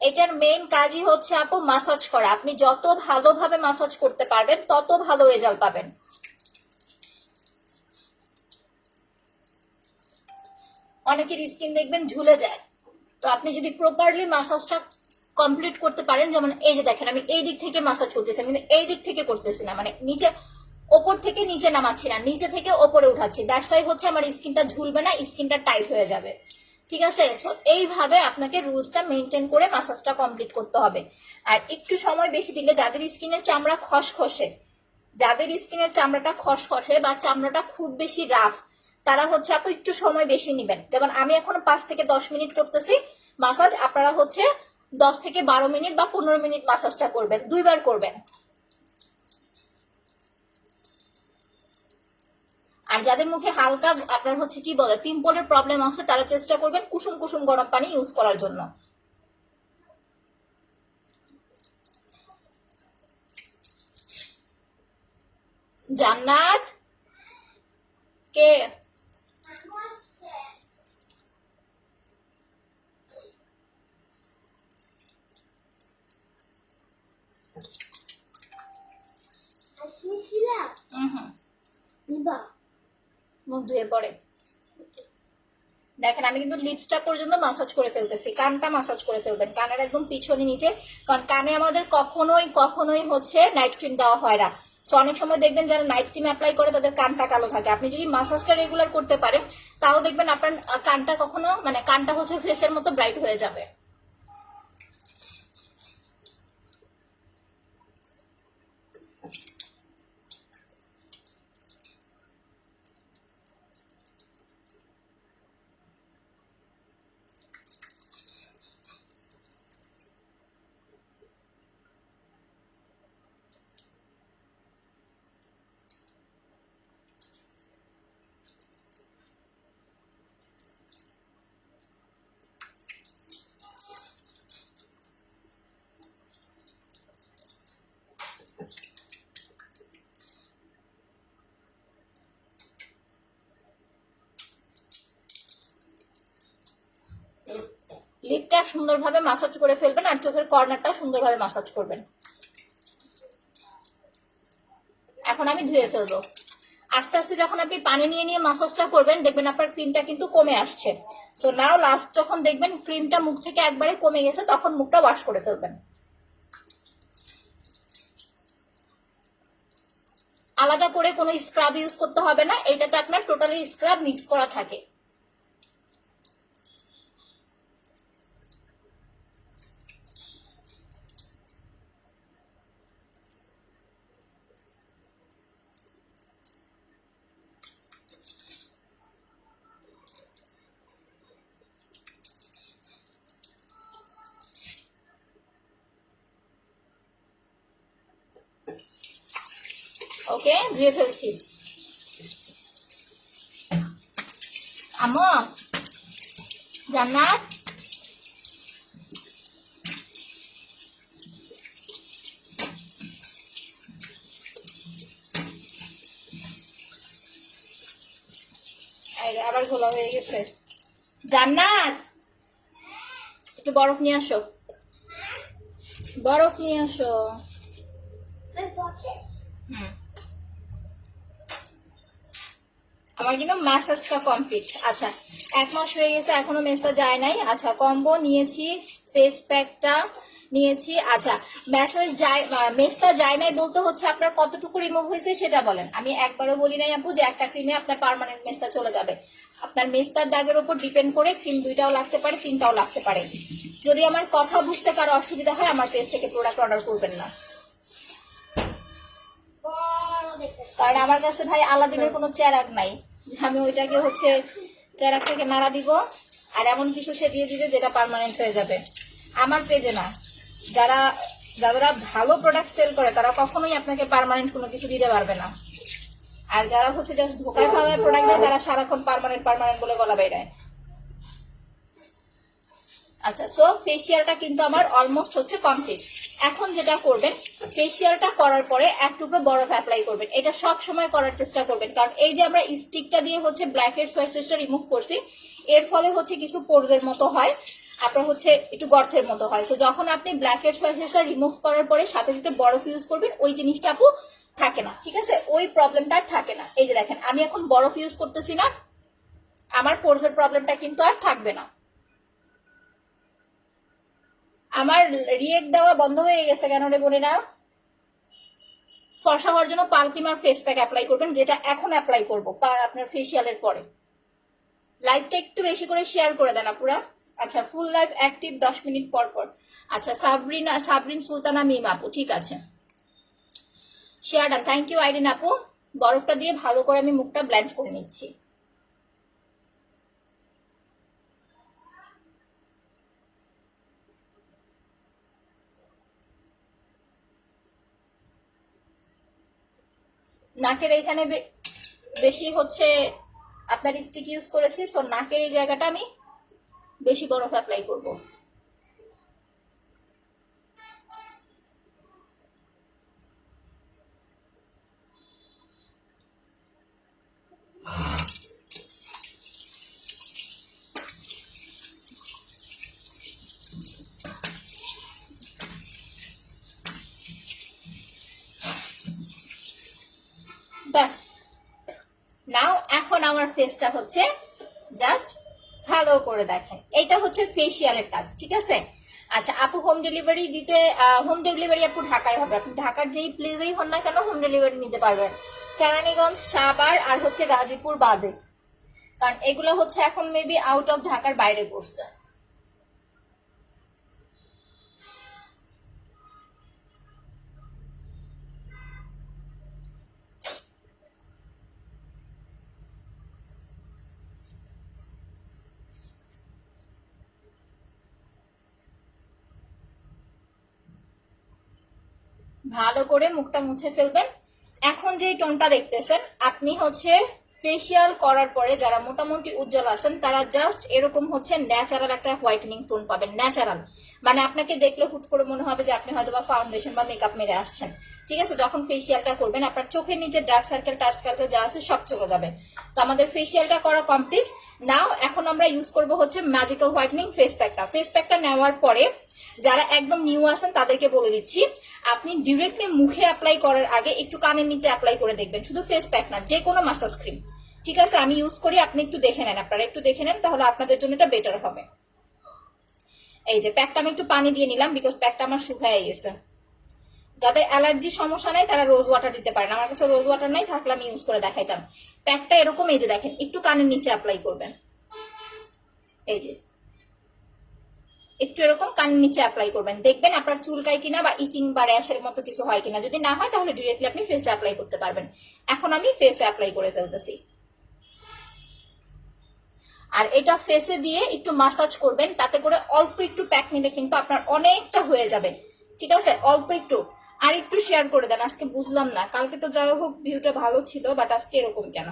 Speaker 1: এটার মেইন কাজই হচ্ছে আপু মাসাজ করা। আপনি যত ভালোভাবে মাসাজ করতে পারবেন তত ভালো রেজাল্ট পাবেন। অনেকের স্কিন দেখবেন ঝুলে যায়, তো আপনি যদি প্রপারলি মাসাজটা কমপ্লিট করতে পারেন, যেমন এই যে দেখেন আমি এই দিক থেকে মাসাজ করতেছি, আমি কিন্তু এই দিক থেকে করতেছি না, মানে নিচে ওপর থেকে নিচে নামাচ্ছি না, নিচে থেকে ওপরে উঠাচ্ছি। দ্যাটস ওয়াই হচ্ছে আমার স্কিনটা ঝুলবে না, স্কিনটা টাইট হয়ে যাবে, ঠিক আছে? সো এইভাবে আপনাকে রুলসটা মেনটেন করে মাসাজটা কমপ্লিট করতে হবে। আর একটু সময় বেশি দিলে, যাদের স্কিনের চামড়া খসখসে, যাদের স্কিনের চামড়াটা খসখসে বা চামড়াটা খুব বেশি রাফ, তারা হচ্ছে আপু একটু সময় বেশি নেবেন। যেমন আমি এখন 5 থেকে 10 মিনিট করতেছি মাসাজ, আপনারা হচ্ছে 10 থেকে 12 মিনিট বা 15 মিনিট মাসাজটা করবেন, 2 বার করবেন। আর যাদের মুখে হালকা আপনার হচ্ছে কি বলে পিম্পলের প্রবলেম আছে, তারা চেষ্টা করবেন কুসুম কুসুম গরম পানি ইউজ করার জন্য। জান্নাত কে? মুখ ধুয়ে পড়ে। দেখেন আমি কিন্তু লিপসটা পর্যন্ত মাসাজ করে ফেলতেছি, কানটা মাসাজ করে ফেলবেন, কানের একদম পিছনে নিচে, কারণ কানে আমাদের কখনোই কখনোই হচ্ছে নাইট ক্রিম দেওয়া হয় না। সো অনেক সময় দেখবেন যারা নাইট ক্রিম অ্যাপ্লাই করে তাদের কানটা কালো থাকে। আপনি যদি মাসাজটা রেগুলার করতে পারেন তাও দেখবেন আপনার কানটা কখনো মানে কানটা হচ্ছে ফেসের মতো ব্রাইট হয়ে যাবে। লিপটা সুন্দরভাবে মাসাজ করে ফেলবেন আর চোখের কর্নারটা সুন্দরভাবে মাসাজ করবেন। এখন আমি ধুয়ে ফেলবো। আস্তে আস্তে যখন আপনি পানি নিয়ে নিয়ে মাসাজটা করবেন দেখবেন আপনার ক্রিমটা কিন্তু কমে আসছে। সো নাও লাস্ট যখন দেখবেন ক্রিমটা মুখ থেকে একবারে কমে গেছে তখন মুখটা ওয়াশ করে ফেলবেন। আলাদা করে কোনো স্ক্রাব ইউজ করতে হবে না, এইটাতে আপনার টোটালি স্ক্রাব মিক্স করা থাকে। ওকে, ধুয়ে ফেলছি। আম্মু, জান্নাত, আবার ঘোলা হয়ে গেছে। জান্নাত, একটু বরফ নিয়ে আসো, বরফ নিয়ে আসো। হুম, আমার আমার কিন্তু ম্যাসাজটা কমপ্লিট। আচ্ছা 1 মাস হয়ে গেছে এখনো মেসটা যায় নাই। আচ্ছা কম্বো নিয়েছি, ফেস প্যাকটা নিয়েছি। আচ্ছা মেসেজ যায়, মেসটা যায় নাই বলতে হচ্ছে আপনার কতটুকু রিমুভ হয়েছে সেটা বলেন। আমি একবারও বলি নাই আপু যে একটা ক্রিমে আপনার পার্মানেন্ট মেসটা চলে যাবে। আপনার মেসটার দাগের উপর ডিপেন্ড করে ক্রিম 2টাও লাগতে পারে, 3টাও লাগতে পারে। যদি আমার কথা বুঝতে কারো অসুবিধা হয় আমার পেজ থেকে প্রোডাক্ট অর্ডার করবেন না, কারণ আমার কাছে ভাই আলাদিনের কোনো চেরাগ নাই, আমি ওইটাকে হচ্ছে চেরাগ থেকে নাড়া দিব আর এমন কিছু সে দিয়ে দিবে যেটা পার্মানেন্ট হয়ে যাবে। আমার পেজে না, যারা যারা ভালো প্রোডাক্ট সেল করে তারা কখনোই আপনাকে পার্মানেন্ট কোনো কিছু দিতে পারবে না। আর যারা হচ্ছে জাস্ট ধোকায় ফালায় প্রোডাক্ট দেয় তারা সারাক্ষণ পার্মানেন্ট পার্মানেন্ট বলে গলা বেড়ায়। আচ্ছা সো ফেসিয়ালটা কিন্তু আমার অলমোস্ট হচ্ছে কমপ্লিট। এখন যেটা করবেন, ফেসিয়ালটা করার পরে এক টুকরো বরফ অ্যাপ্লাই করবেন। এটা সব সময় করার চেষ্টা করবেন, কারণ এই যে আমরা স্টিকটা দিয়ে হচ্ছে ব্ল্যাক হেডস হোয়াইট হেডসটা রিমুভ করছি, এর ফলে হচ্ছে কিছু পোরজের মতো হয়, আপনার হচ্ছে একটু গর্তের মতো হয়। সো যখন আপনি ব্ল্যাক হেডস হোয়াইট হেডসটা রিমুভ করার পরে সাথে সাথে বরফ ইউজ করবেন, ওই জিনিসটা আপু থাকে না, ঠিক আছে? ওই প্রবলেমটা আর থাকে না। এই যে দেখেন আমি এখন বরফ ইউজ করতেছি না, আমার পোরজের প্রবলেমটা কিন্তু আর থাকবে না। আমার রিয়েক্ট দেওয়া বন্ধ হয়ে গেছে কেন রে বলে না? ফর্সা হওয়ার জন্য পাল ক্রিম আর ফেস প্যাক অ্যাপ্লাই করবেন, যেটা এখন অ্যাপ্লাই করবো আপনার ফেসিয়ালের পরে। লাইভটা একটু বেশি করে শেয়ার করে দেন আপুরা। আচ্ছা ফুল লাইভ অ্যাক্টিভ 10 মিনিট পর পর। আচ্ছা সাবরিন সুলতানা মিম আপু, ঠিক আছে share done, thank you Irin আপু। বরফটা দিয়ে ভালো করে আমি মুখটা ব্লেন্ড করে নিচ্ছি। নাকের এইখানে বেশি হচ্ছে আপনার স্টিক ইউজ করেছি, সো নাকের এই জায়গাটা আমি বেশি বরফ অ্যাপ্লাই করব। ব্যাস নাও এখন আমার ফেসটা হচ্ছে জাস্ট ভালো করে দেখেন, এইটা হচ্ছে ফেসিয়ালের কাজ, ঠিক আছে? আচ্ছা আপু হোম ডেলিভারি দিতে, হোম ডেলিভারি আপু ঢাকায় হবে, আপনি ঢাকার যেই প্লেসেই হন না কেন হোম ডেলিভারি নিতে পারবেন। কেরানীগঞ্জ, সাভার আর হচ্ছে গাজীপুর বাদে, কারণ এগুলো হচ্ছে এখন মেবি আউট অফ ঢাকার বাইরে পড়ছে। ভালো করে মুখটা মুছে ফেলবেন। এখন যে টোনটা দেখতেছেন আপনি হচ্ছে ফেসিয়াল করার পরে যারা মোটামুটি উজ্জ্বল আছেন তারা জাস্ট এরকম হচ্ছে ন্যাচারাল একটা হোয়াইটেনিং টোন পাবেন। ন্যাচারাল মানে আপনাকে দেখলে হুট করে মনে হবে যে আপনি হয়তো বা ফাউন্ডেশন বা মেকআপ মেরে আসছেন, ঠিক আছে? যখন ফেসিয়ালটা করবেন আপনার চোখের নিচে ডার্ক সার্কেল টার্ক সার্কেল যা আছে সব চলে যাবে। তো আমাদের ফেসিয়ালটা করা কমপ্লিট। নাও এখন আমরা ইউজ করব হচ্ছে ম্যাজিক্যাল হোয়াইটেনিং ফেস প্যাকটা। ফেস প্যাকটা নেওয়ার পরে যারা একদম নিউ আছেন তাদেরকে বলে দিচ্ছি, আপনি ডিরেক্টলি মুখে অ্যাপ্লাই করার আগে একটু কানের নিচে অ্যাপ্লাই করে দেখবেন, শুধু ফেস প্যাক না যে কোনো মাসাজ ক্রিম, ঠিক আছে? আমি ইউজ করি, আপনি একটু দেখে নেন, আপনারা একটু দেখে নেন, তাহলে আপনাদের জন্য এটা বেটার হবে। এই যে প্যাকটা আমি একটু পানি দিয়ে নিলাম, বিকজ প্যাকটা আমার শুকায় গেছে। যাদের অ্যালার্জি সমস্যা নাই তারা রোজ ওয়াটার দিতে পারেন, আমার কাছে রোজ ওয়াটার নাই, থাকলে আমি ইউজ করে দেখাইতাম। প্যাকটা এরকম, এই যে দেখেন একটু কানের নিচে অ্যাপ্লাই করবেন, এই যে একটু এরকম কানের নিচে অ্যাপ্লাই করবেন, দেখবেন আপনার চুলকায় কিনা বা ইচিং বা র্যাশের মতো কিছু হয় কিনা। যদি না হয় তাহলে ডিরেক্টলি আপনি ফেসে অ্যাপ্লাই করতে পারবেন। এখন আমি ফেসে অ্যাপ্লাই করে ফেলতেছি। আর এটা ফেসে দিয়ে একটু মাসাজ করবেন, তাতে করে অল্প একটু প্যাক নিলে কিন্তু আপনার অনেকটা হয়ে যাবে, ঠিক আছে? অল্প একটু। আর একটু শেয়ার করে দেন, আজকে বুঝলাম না, কালকে তো যাই হোক ভিউটা ভালো ছিল, বাট আজকে এরকম কেন?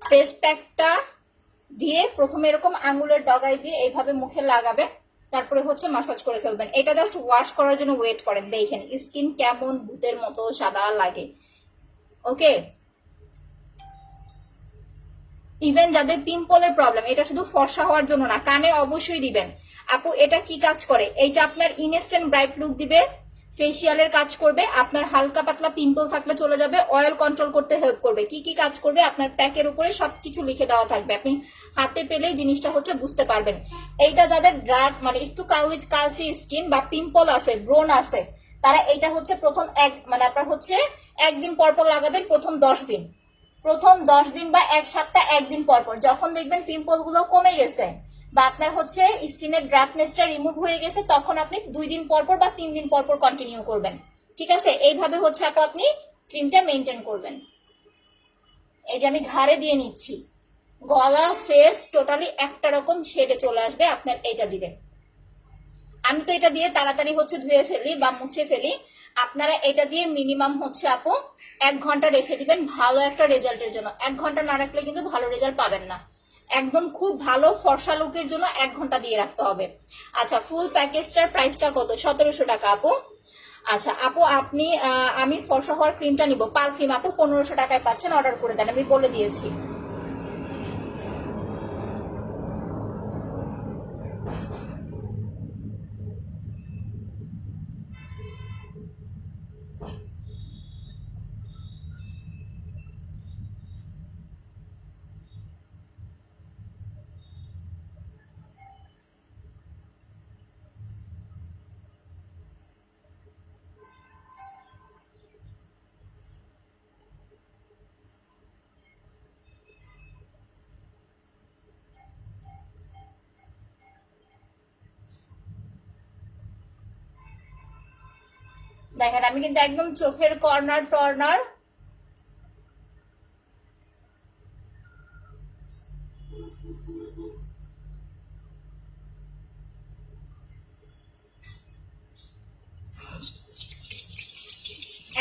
Speaker 1: ফেস প্যাকটা দিয়ে প্রথমে এরকম আঙ্গুলের ডগায় দিয়ে এইভাবে মুখে লাগাবে, তারপরে হচ্ছে মাসাজ করে ফেলবেন। এটা জাস্ট ওয়াশ করার জন্য ওয়েট করেন, দেখেন স্কিন কেমন ভূতের মতো সাদা লাগে। ওকে, ইভেন যাদের পিম্পলের প্রবলেম, এটা শুধু ফর্সা হওয়ার জন্য না, কানে অবশ্যই দিবেন। আপু এটা কি কাজ করে? এইটা আপনার ইনস্ট্যান্ট ব্রাইট লুক দিবে, ফেসিয়ালের কাজ করবে, আপনার হালকা পাতলা পিম্পল থাকলে চলে যাবে, অয়েল কন্ট্রোল করতে হেল্প করবে। কি কি কাজ করবে আপনার প্যাকের উপরে সবকিছু লিখে দেওয়া থাকবে, আপনি হাতে পেলেই জিনিসটা হচ্ছে বুঝতে পারবেন। এইটা যাদের ড্রাগ মানে একটু কালচে স্কিন বা পিম্পল আছে, ব্রণ আছে, তারা এইটা হচ্ছে প্রথম মানে আপনার হচ্ছে একদিন পরপর লাগাবেন, প্রথম 10 দিন, প্রথম 10 দিন বা এক সপ্তাহ একদিন পরপর। যখন দেখবেন পিম্পল গুলো কমে গেছে বা আপনার হচ্ছে স্কিনের ড্রাফনেসটা রিমুভ হয়ে গেছে, তখন আপনি 2 দিন পরপর বা 3 দিন পরপর কন্টিনিউ করবেন। ঠিক আছে, এইভাবে হচ্ছে আপনি ক্রিমটা মেনটেন করবেন। এই যে আমি ঘাড়ে দিয়ে নিচ্ছি, গলা ফেস টোটালি একটা রকম শেডে চলে আসবে আপনার এইটা দিলে। আমি তো এটা দিয়ে তাড়াতাড়ি হচ্ছে ধুয়ে ফেলি বা মুছে ফেলি, আপনারা এটা দিয়ে মিনিমাম হচ্ছে 1 ঘন্টা রেখে দিবেন ভালো একটা রেজাল্টের জন্য। 1 ঘন্টা না রাখলে কিন্তু ভালো রেজাল্ট পাবেন না। একদম খুব ভালো ফর্সা লুকের জন্য 1 ঘন্টা দিয়ে রাখতে হবে। আচ্ছা, ফুল প্যাকেজটার প্রাইসটা কত? 1700 টাকা আপু। আচ্ছা আপু, আপনি আমি ফর্সা হওয়ার ক্রিমটা নিব, পার ক্রিম আপু 1500 টাকায় পাচ্ছেন, অর্ডার করে দেন, আমি বলে দিয়েছি। দেখেন আমি কিন্তু একদম চোখের কর্নার টর্নার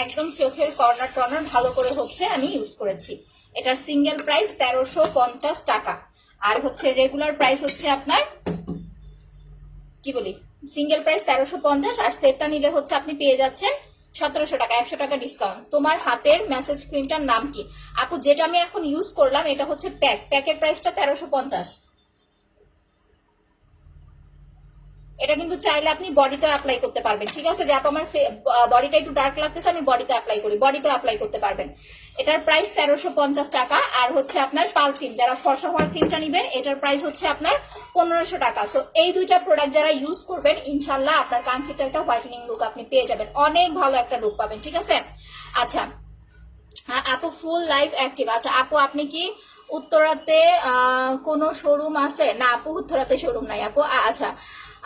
Speaker 1: একদম চোখের কর্নার টর্নার ভালো করে হচ্ছে আমি ইউজ করেছি। এটার সিঙ্গেল প্রাইস 1350 টাকা, আর হচ্ছে রেগুলার প্রাইস হচ্ছে আপনার কি বলি, সিঙ্গেল প্রাইস 1350, আর সেটটা নিলে হচ্ছে আপনি পেয়ে যাচ্ছেন 1700 টাকা, 100 টাকা ডিসকাউন্ট। তোমার হাতের মেসেজ ক্রিমটার নাম কি? আপু যেটা আমি এখন ইউজ করলাম এটা হচ্ছে প্যাকের প্রাইসটা 1350। এটা কিন্তু চাইলে আপনি বডিতে অ্যাপ্লাই করতে পারবেন। ঠিক আছে, যে আপু আমার বডিটা একটু ডার্ক লাগতেছে, আমি বডিতে অ্যাপ্লাই করি, বডিতে অ্যাপ্লাই করতে পারবেন। এটার প্রাইস 1350 টাকা। আর হচ্ছে আপনার পাল ক্রিম, যারা ফর্সা হওয়ার ক্রিমটা নিবেন, এটার প্রাইস হচ্ছে আপনার 1500 টাকা। সো এই দুইটা প্রোডাক্ট যারা ইউজ করবেন, ইনশাল্লাহ আপনার কাঙ্ক্ষিত একটা হোয়াইটেনিং লুক আপনি পেয়ে যাবেন, অনেক ভালো একটা লুক পাবেন। ঠিক আছে, আচ্ছা আপু ফুল লাইফ অ্যাক্টিভ। আচ্ছা আপু, আপনি কি উত্তরাতে কোনো শোরুম আছে? না আপু, উত্তরাতে শোরুম নাই আপু। আচ্ছা,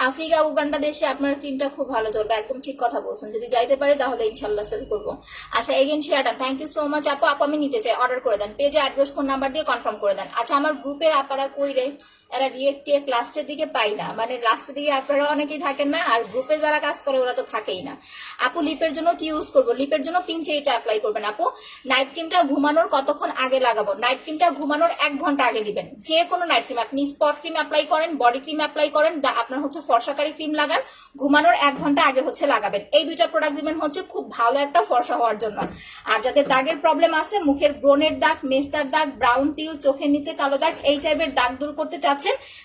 Speaker 1: আফ্রিকা উগান্ডা দেশে আপনার ক্রিমটা খুব ভালো চলবে, একদম ঠিক কথা বলছেন, যদি যাইতে পারে তাহলে ইনশাল্লাহ সেল করবো। আচ্ছা again share done, thank you so much আপু। আপু আমি নিতে চাই, অর্ডার করে দেন, পেজে অ্যাড্রেস ফোন নাম্বার দিয়ে কনফার্ম করে দেন। আচ্ছা আমার গ্রুপের আপারা কই রে? এরা রিয়েক্ট লাস্টের দিকে পাই না, মানে লাস্টের দিকে আপনারা অনেকেই থাকেন না, আর গ্রুপে যারা কাজ করে ওরা তো থাকেই না। আপু লিপের জন্য কি ইউজ করবো? লিপের জন্য পিঙ্ক চেরিটা অ্যাপ্লাই করবেন আপু। নাইট ক্রিমটা ঘুমানোর কতক্ষণ আগে লাগাবো? নাইট ক্রিমটা ঘুমানোর 1 ঘন্টা আগে দিবেন। যে কোনো নাইট ক্রিম, আপনি স্পট ক্রিম অ্যাপ্লাই করেন, বডি ক্রিম অ্যাপ্লাই করেন, আপনার হচ্ছে ফর্সাকারী ক্রিম লাগান, ঘুমানোর 1 ঘন্টা আগে হচ্ছে লাগাবেন। এই দুইটা প্রোডাক্ট দিবেন হচ্ছে খুব ভালো একটা ফর্সা হওয়ার জন্য। আর যাদের দাগের প্রবলেম আছে, মুখের ব্রণের দাগ, মেস্তার দাগ, ব্রাউন তিল, চোখের নিচে কালো দাগ, এই টাইপের দাগ দূর করতে চাচ্ছেন,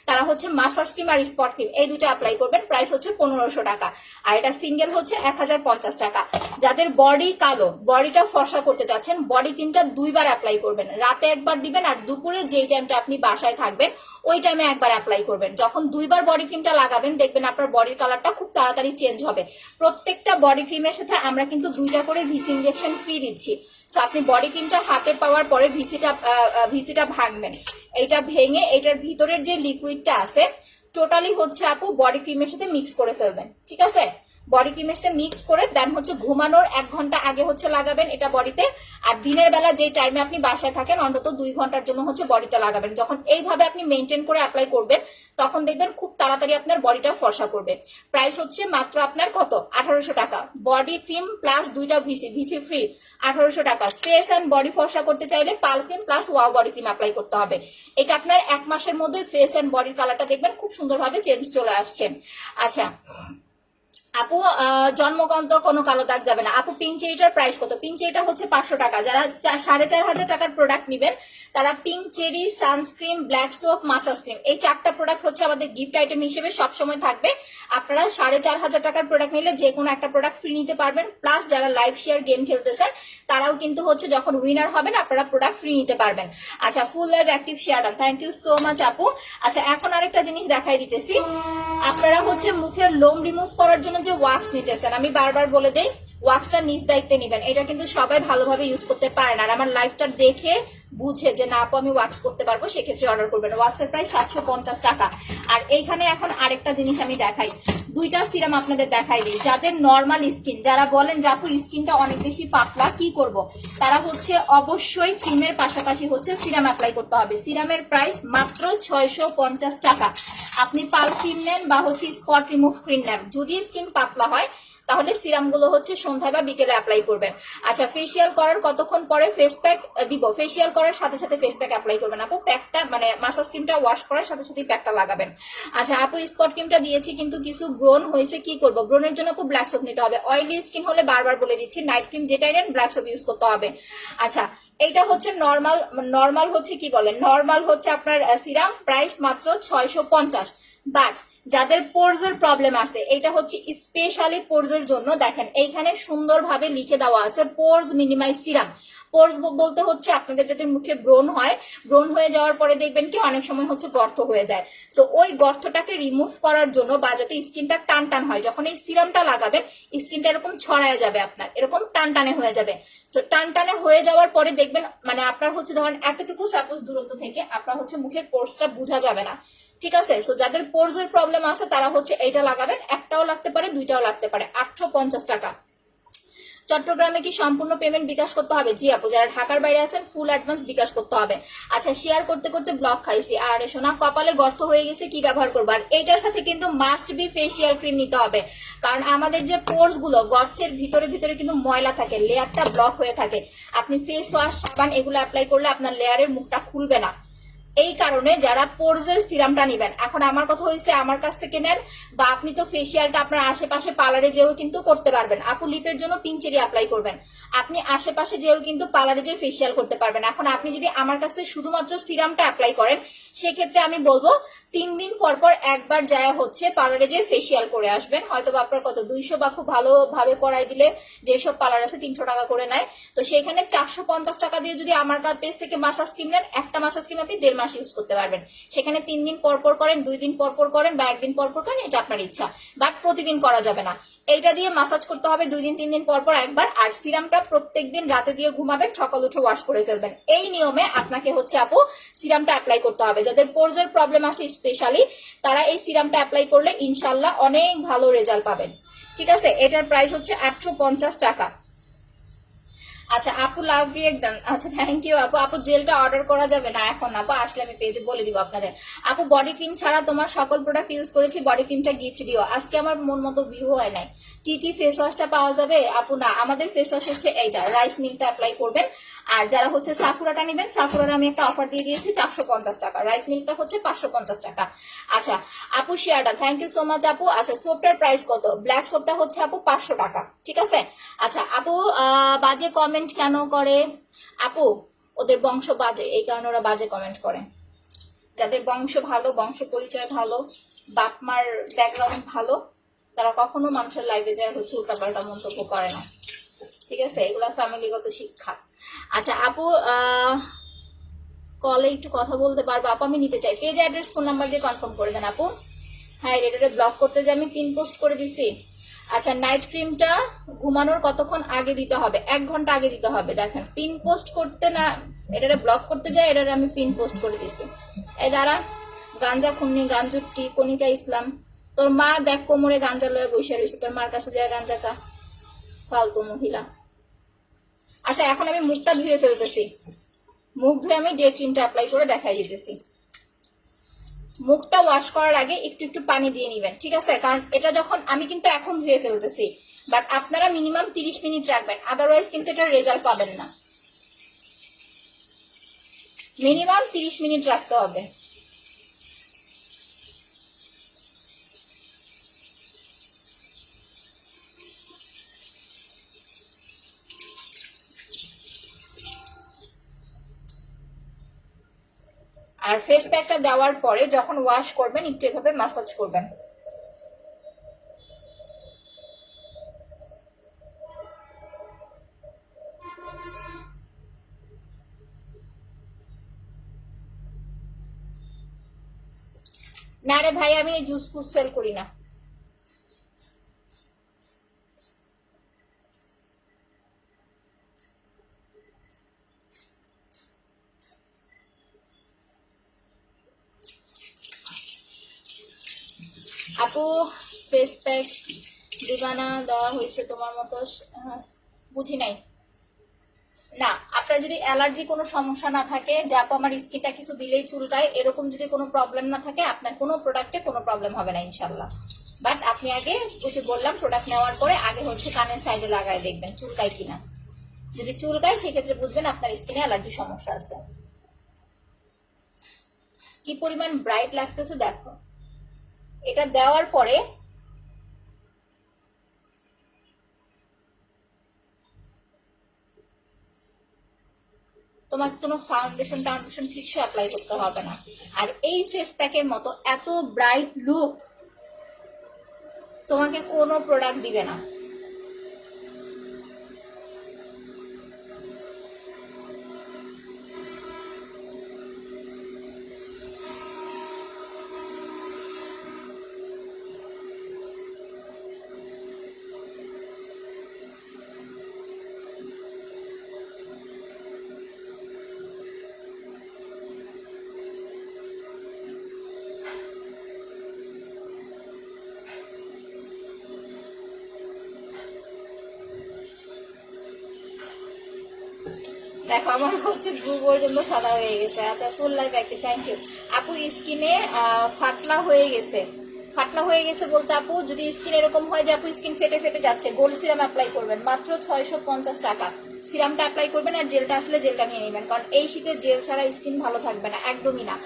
Speaker 1: তারা হচ্ছে মাসাজ ক্রিম আর স্পট ক্রিম এই দুটো অ্যাপ্লাই করবেন। প্রাইস হচ্ছে 1500 টাকা, আর এটা সিঙ্গেল হচ্ছে 1050 টাকা। যাদের বডি কালো, বডিটা ফর্সা করতে চাচ্ছেন, বডি ক্রিমটা 2বার অ্যাপ্লাই করবেন, রাতে একবার দিবেন আর দুপুরে যেই টাইমটা আপনি বাসায় থাকবেন ওই টাইমে একবার অ্যাপ্লাই করবেন। যখন 2বার বডি ক্রিমটা লাগাবেন দেখবেন আপনার বডির কালারটা খুব তাড়াতাড়ি চেঞ্জ হবে। প্রত্যেকটা বডি ক্রিমের সাথে আমরা কিন্তু 2টা করে ভিসি ইনজেকশন ফ্রি দিচ্ছি। সো আপনি বডি ক্রিমটা হাতে পাওয়ার পরে ভিসিটা ভাঙবেন, এইটা ভেঙে এটার ভিতরের যে লিকুইডটা আছে টোটালি হচ্ছে আপু বডি ক্রিমের সাথে মিক্স করে ফেলবেন। ঠিক আছে, বডি ক্রিমের সাথে মিক্স করে দেন হচ্ছে ঘুমানোর 1 ঘন্টা আগে হচ্ছে লাগাবেন এটা বডিতে। আর দিনের বেলা যে টাইমে আপনি বাসায় থাকেন অন্তত 2 ঘন্টার জন্য হচ্ছে বডিতে লাগাবেন। যখন এইভাবে আপনি মেনটেন করে অ্যাপ্লাই করবেন তখন দেখবেন খুব তাড়াতাড়ি আপনার বডিটা ফর্সা করবে। প্রাইস হচ্ছে মাত্র আপনার কত? 1800 টাকা। বডি ক্রিম প্লাস 2টা ভিসি ফ্রি, 1800 টাকা। ফেস অ্যান্ড বডি ফর্সা করতে চাইলে পাল cream plus wow body cream apply করতে হবে। এটা আপনার 1 মাসের মধ্যে ফেস অ্যান্ড বডির কালারটা দেখবেন খুব সুন্দরভাবে চেঞ্জ চলে আসছে। আচ্ছা আপু জন্মগত কোনো কালো দাগ যাবে না আপু। পিঙ্ক চেরিটার প্রাইস কত? পিঙ্ক চেরিটা হচ্ছে 500 টাকা। যারা 4,500 টাকার প্রোডাক্ট নেবেন তারা pink cherry, sunscreen, black soap, massage cream, এই 4টা প্রোডাক্ট হচ্ছে আমাদের গিফট আইটেম হিসেবে সবসময় থাকবে। আপনারা 4,500 টাকার প্রোডাক্ট নিলে যে কোনো একটা প্রোডাক্ট ফ্রি নিতে পারবেন। প্লাস যারা লাইভ শেয়ার গেম খেলতেছেন তারাও কিন্তু হচ্ছে যখন উইনার হবেন আপনারা প্রোডাক্ট ফ্রি নিতে পারবেন। আচ্ছা, full live active share done, thank you so much আপু। আচ্ছা, এখন আরেকটা জিনিস দেখাই দিতেছি। আপনারা হচ্ছে মুখের লোম রিমুভ করার জন্য যে ওয়াক্স নিতেছেন, আমি বারবার বলে দেই ওয়াক্সটা নিজ দায়িত্বে নিবেন। এটা কিন্তু সবাই ভালোভাবে ইউজ করতে পারেন। আর আমার লাইফটা দেখে বুঝে যে না আপু আমি ওয়াক্স করতে পারবো, সেক্ষেত্রে অর্ডার করবেন। ওয়াক্সের প্রাইস 750 টাকা। আর এইখানে এখন আরেকটা জিনিস আমি দেখাই, দুইটা সিরাম আপনাদের দেখাই দিই। যাদের নর্মাল স্কিন, যারা বলেন যে আপু স্কিনটা অনেক বেশি পাতলা কি করব, তারা হচ্ছে অবশ্যই ক্রিমের পাশাপাশি হচ্ছে সিরাম অ্যাপ্লাই করতে হবে। সিরামের প্রাইস মাত্র 650 টাকা। আপনি পাল ক্রিম নেন বা হচ্ছে স্পট রিমুভ ক্রিম নেন, যদি স্কিন পাতলা হয় তাহলে সিরাম গুলো হচ্ছে সন্ধ্যায় বা বিকেলে অ্যাপ্লাই করবেন। আচ্ছা, ফেসিয়াল করার কতক্ষণ পরে ফেস প্যাক দিব? ফেসিয়াল করার সাথে সাথে ফেস প্যাক অ্যাপ্লাই করবেন আপু। প্যাকটা মানে মাসাজ ক্রিমটা ওয়াশ করার সাথে সাথে প্যাকটা লাগাবেন। আচ্ছা আপু, স্পট ক্রিমটা দিয়েছি কিন্তু কিছু ব্রণ হয়েছে, কি করব? ব্রণের জন্য আপু ব্ল্যাক সোপ নিতে হবে। অয়েলি স্কিন হলে বারবার বলে দিচ্ছি নাইট ক্রিম যেটাই নেন ব্ল্যাক সোপ ইউজ করতে হবে। আচ্ছা, এইটা হচ্ছে নর্মাল, নর্মাল হচ্ছে কি বলেন, নর্মাল হচ্ছে আপনার সিরাম, প্রাইস মাত্র 650। বাট যাদের পোরজের প্রবলেম আছে, এটা হচ্ছে স্পেশালি পোরজের জন্য। দেখেন এইখানে সুন্দরভাবে লিখে দেওয়া আছে পোরজ মিনিমাইজ সিরাম। পোরজ বলতে হচ্ছে আপনাদের যাদের মুখে ব্রণ হয়, ব্রণ হয়ে যাওয়ার পরে দেখবেন কি অনেক সময় হচ্ছে গর্ত হয়ে যায়। সো ওই গর্তটাকে রিমুভ করার জন্য বা যাতে স্কিনটা টান টান হয়, যখন এই সিরামটা লাগাবেন স্কিনটা এরকম ছড়ায় যাবে, আপনার এরকম টান টানে হয়ে যাবে। সো টান টানে হয়ে যাওয়ার পরে দেখবেন মানে আপনার হচ্ছে ধরেন এতটুকু সাপোজ দূরত্ব থেকে আপনার হচ্ছে মুখের পোরসটা বোঝা যাবে না। ঠিক আছে, সো যাদের পোরজের প্রবলেম আছে তারা হচ্ছে এইটা লাগাবেন। একটাও লাগতে পারে, দুইটাও লাগতে পারে। 850 টাকা। চট্টগ্রামে কি সম্পূর্ণ পেমেন্ট বিকাশ করতে হবে? জি আপু, যারা ঢাকার বাইরে আছেন ফুল অ্যাডভান্স বিকাশ করতে হবে। আচ্ছা, শেয়ার করতে করতে ব্লক খাইছি। আর সোনা কপালে গর্ত হয়ে গেছে, কি ব্যবহার করবো? আর এইটার সাথে কিন্তু মাস্ট বি ফেসিয়াল ক্রিম নিতে হবে, কারণ আমাদের যে পোর্স গুলো গর্তের ভিতরে ভিতরে কিন্তু ময়লা থাকে, লেয়ারটা ব্লক হয়ে থাকে। আপনি ফেস ওয়াশ, সাবান এগুলো অ্যাপ্লাই করলে আপনার লেয়ারের মুখটা খুলবে না। এই কারণে যারা পোরজের সিরামটা নিবেন, এখন আমার কথা হয়েছে আমার কাছ থেকে নেন, বা আপনি তো ফেসিয়ালটা আপনার আশেপাশে পার্লারে যেও কিন্তু করতে পারবেন। আপু লিপের জন্য পিঙ্ক চেরি অ্যাপ্লাই করবেন, আপনি আশেপাশে যেও কিন্তু পার্লারে যেয়ে ফেসিয়াল করতে পারবেন। এখন আপনি যদি আমার কাছ থেকে শুধুমাত্র সিরামটা অ্যাপ্লাই করেন, সেক্ষেত্রে আমি বলবো 3 দিন পর পর একবার যায় হচ্ছে পার্লারে যেয়ে ফেসিয়াল করে আসবেন। হয়তো আপনার কত 200 বা খুব ভালোভাবে করাই দিলে যেসব পার্লার আছে 300 টাকা করে নেয়। তো সেখানে 450 টাকা দিয়ে যদি আমার পেজ থেকে মাসাজ ক্রিম নেন, একটা মাসাজ ক্রিম আপনি 1.5 মাস ইউজ করতে পারবেন। সেখানে 3 দিন পর পর করেন, 2 দিন পর পর করেন বা 1 দিন পর পর করেন, এটা আপনার ইচ্ছা। বাট প্রতিদিন করা যাবে না। এইটা দিয়ে মাসাজ করতে হবে 2 দিন 3 দিন পর পর একবার। আর সিরামটা প্রত্যেকদিন রাতে দিয়ে ঘুমাবেন, সকাল উঠে ওয়াশ করে ফেলবেন। এই নিয়মে আপনাকে হচ্ছে আপু সিরামটা অ্যাপ্লাই করতে হবে। যাদের পোরজের প্রবলেম আছে স্পেশালি, তারা এই সিরামটা অ্যাপ্লাই করলে ইনশাল্লাহ অনেক ভালো রেজাল্ট পাবেন। ঠিক আছে, এটার প্রাইস হচ্ছে 850 টাকা। আচ্ছা আপু, লাভ রিয়েক্ট ডান। আচ্ছা থ্যাংক ইউ আপু। আপু জেলটা অর্ডার করা যাবে না এখন? আপু আসলে আমি পেজে বলে দিব আপনাদের। আপু বডি ক্রিম ছাড়া তোমার সকল প্রোডাক্ট ইউজ করেছি, বডি ক্রিমটা গিফট দিও। আজকে আমার মন মতো ভিউ হয় নাই। টিটি ফেস ওয়াশটা পাওয়া যাবে? আপু না, আমাদের ফেস ওয়াশ হচ্ছে এইটা, রাইস মিল্কটা অ্যাপ্লাই করবেন। আর যারা হচ্ছে সাকুরাটা নেবেন, সাকুরার আমি একটা অফার দিয়ে দিয়েছি 450 টাকা, রাইস মিল্কটা হচ্ছে 550 টাকা। আচ্ছা আপু শেয়ারটা, থ্যাংক ইউ সো মাচ আপু। আচ্ছা সোপটার প্রাইস কত? ব্ল্যাক সোপটা হচ্ছে আপু 500 টাকা। ঠিক আছে। আচ্ছা আপু বাজে কমেন্ট কেন করে? আপু ওদের বংশ বাজে, এই কারণে ওরা বাজে কমেন্ট করে। যাদের বংশ ভালো, বংশ পরিচয় ভালো, বাপ মার ব্যাকগ্রাউন্ড ভালো, তারা কখনো মানুষের লাইফে যায় হচ্ছে উল্টাপাল্টা মন্তব্য করে না। ঠিক আছে, এগুলা ফ্যামিলিগত শিক্ষা। আচ্ছা আপু কলে একটু কথা বলতে পারবো? আপু আমি নিতে চাই। পেজ অ্যাড্রেস ফোন নাম্বার দিয়ে কনফার্ম করে দেন আপু। হ্যাঁ, রেটারে ব্লক করতে যে আমি পিন পোস্ট করে দিছি। আচ্ছা নাইট ক্রিমটা ঘুমানোর কতক্ষণ আগে দিতে হবে? 1 ঘন্টা আগে দিতে হবে। দেখেন পিন পোস্ট করতে না, এটারে ব্লক করতে যাই, এটারে আমি পিন পোস্ট করে দিছি। এই দাঁড়া, গাঞ্জা খুন্নি গাঞ্জুটি কনিকা ইসলাম, তোর মা দেখ কোমরে গাঞ্জা লয়ে বসে রয়েছে, তোর মার কাছে যায় গাঞ্জা চা, ফালতু মহিলা। আচ্ছা এখন আমি মুখটা ধুয়ে ফেলতেছি, মুখ ধুয়ে আমি ডে ক্রিমটা অ্যাপ্লাই করে দেখাই দিতেছি। মুখটা ওয়াশ করার আগে একটু একটু পানি দিয়ে নিবেন, ঠিক আছে? কারণ এটা যখন আমি কিন্তু এখন ধুয়ে ফেলতেছি, বাট আপনারা মিনিমাম 30 মিনিট রাখবেন, আদারওয়াইজ কিন্তু এটা রেজাল্ট পাবেন না। মিনিমাম 30 মিনিট রাখতে হবে। আর ফেস প্যাকটা দেওয়ার পরে যখন ওয়াশ করবেন একটু এভাবে ম্যাসাজ করবেন। না রে ভাই, আমি এই জুস ফুস সেল করি না। আপু ফেস প্যাক দিবানা দেওয়া হয়েছে তোমার মতো? বুঝি নাই। না, আপনার যদি অ্যালার্জি কোনো সমস্যা না থাকে, যে আপু আমার স্কিনটা কিছু দিলেই চুলকায়, এরকম যদি কোনো প্রবলেম না থাকে, আপনার কোনো প্রোডাক্টে কোনো প্রবলেম হবে না ইনশাল্লাহ। বাট আপনি আগে বুঝে বললাম, প্রোডাক্ট নেওয়ার পরে আগে হচ্ছে কানের সাইডে লাগায় দেখবেন চুলকায় কিনা। যদি চুলকায় সেক্ষেত্রে বুঝবেন আপনার স্কিনে অ্যালার্জি সমস্যা আছে। কি পরিমাণ ব্রাইট লাগতেছে দেখো। এটা দেওয়ার পরে তোমাকে কোনো ফাউন্ডেশন টাউন্ডেশন কিছু অ্যাপ্লাই করতে হবে না। আর এই ফেস প্যাকের মতো এত ব্রাইট লুক তোমাকে কোনো প্রোডাক্ট দিবে না। দেখো আমার হচ্ছে ব্লু পর্যন্ত সাদা হয়ে গেছে। আচ্ছা, ফুল লাইফ অ্যাক্টিভ, থ্যাংক ইউ আপু। স্কিনে ফাটলা হয়ে গেছে। ফাটলা হয়ে গেছে বলতে আপু, যদি স্কিন এরকম হয় যে আপু স্কিন ফেটে ফেটে যাচ্ছে, গোল্ড সিরাম অ্যাপ্লাই করবেন, মাত্র 650 টাকা। সিরামটা অ্যাপ্লাই করবেন, আর জেলটা আসলে জেলটা নিয়ে নেবেন, কারণ এই শীতে জেল ছাড়া স্কিন ভালো থাকবে না, একদমই না।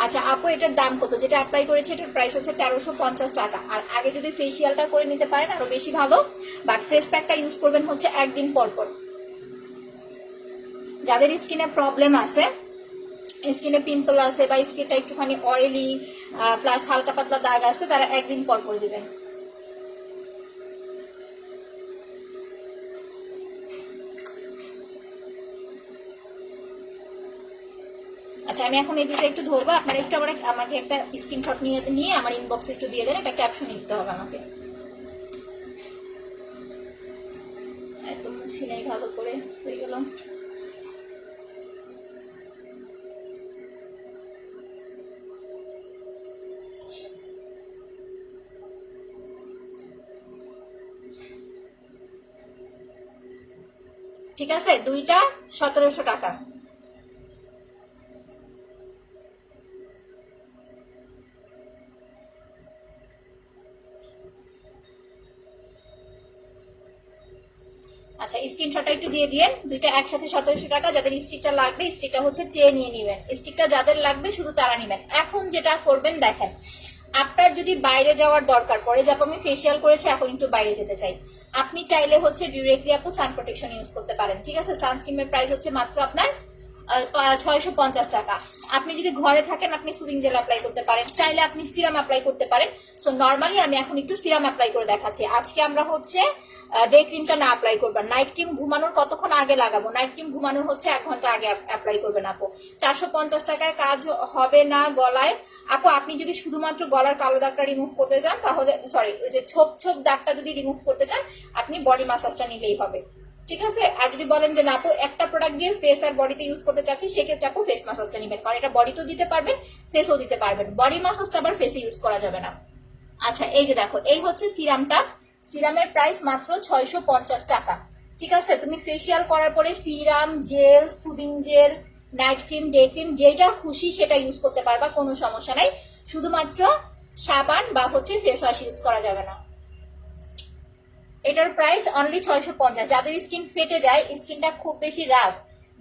Speaker 1: আচ্ছা আপু, এটার দাম কত? যেটা অ্যাপ্লাই করেছে এটার প্রাইস হচ্ছে 1350 টাকা। আর আগে যদি ফেসিয়ালটা করে নিতে পারেন আরো বেশি ভালো, বাট ফেস প্যাকটা ইউজ করবেন হচ্ছে একদিন পর পর। যাদের স্কিনে প্রবলেম আছে, স্কিনে পিম্পল আছে বা স্কিনটা একটুখানি অয়েলি প্লাস হালকা পাতলা দাগ আছে, তারা একদিন পর করে দিবেন। আচ্ছা, আমি এখন এই দুটো একটু ধরবো, আপনারা একটু আমাকে একটা স্ক্রিনশট নিয়ে আমার ইনবক্সে একটু দিয়ে দেন, একটা ক্যাপশন দিতে হবে আমাকে। একদম সিলাই ভালো করে হয়ে গেলাম। ঠিক আছে, দুইটা 1700 টাকা। আচ্ছা, স্ক্রিনশটটা একটু দিয়ে দিয়েন। দুইটা একসাথে 1700 টাকা। যাদের স্টিকটা লাগবে স্টিকটা হচ্ছে চেয়ে নিয়ে নেবেন, স্টিকটা যাদের লাগবে শুধু তারা নেবেন। এখন যেটা করবেন দেখেন, আপনার যদি বাইরে যাওয়ার দরকার পড়ে, যে আমি ফেসিয়াল করেছি এখন একটু বাইরে যেতে চাই, আপনি চাইলে হচ্ছে ডিরেক্টলি আপু সান প্রোটেকশন ইউজ করতে পারেন। ঠিক আছে, সানস্ক্রিনের প্রাইস হচ্ছে মাত্র আপনার 650 টাকা। আপনি যদি ঘরে থাকেন আপনি সুদিং জেল অ্যাপ্লাই করতে পারেন, চাইলে আপনি সিরাম অ্যাপ্লাই করতে পারেন। সো নর্মালি আমি এখন একটু সিরাম অ্যাপ্লাই করে দেখাচ্ছি। আজকে আমরা হচ্ছে ডে ক্রিমটা না অ্যাপ্লাই করবেন, নাইট ক্রিম ঘুমানোর কতক্ষণ আগে লাগাবো, নাইট ক্রিম ঘুমানোর হচ্ছে 1 ঘন্টা আগে অ্যাপ্লাই করবেন আপু। 450 টাকায় কাজ হবে না গলায় আপু। আপনি যদি শুধুমাত্র গলার কালো দাগটা রিমুভ করতে চান, তাহলে সরি ওই যে ছোপ ছোপ দাগটা যদি রিমুভ করতে চান, আপনি বডি মাসাজটা নিলেই হবে। ঠিক আছে, আর যদি বলেন যে না আপু একটা প্রোডাক্ট দিয়ে ফেস আর বডিতে ইউজ করতে চাচ্ছি, সেক্ষেত্রে আপু ফেস মাসাজটা নেবেন, কারণ এটা বডিতেও দিতে পারবেন ফেসও দিতে পারবেন। বডি মাসাজটা আবার ফেসে ইউজ করা যাবে না। আচ্ছা, এই যে দেখো, এই হচ্ছে সিরামটা। সিরামের প্রাইস মাত্র 650 টাকা। ঠিক আছে, তুমি ফেসিয়াল করার পরে serum, gel, soothing gel, night cream, day cream যেটা খুশি সেটা ইউজ করতে পারবা, কোনো সমস্যা নাই। শুধুমাত্র সাবান বা হচ্ছে ফেস ওয়াশ ইউজ করা যাবে না। এটার প্রাইস অনলি 650। যাদের স্কিন ফেটে যায়, স্কিনটা খুব বেশি রাফ,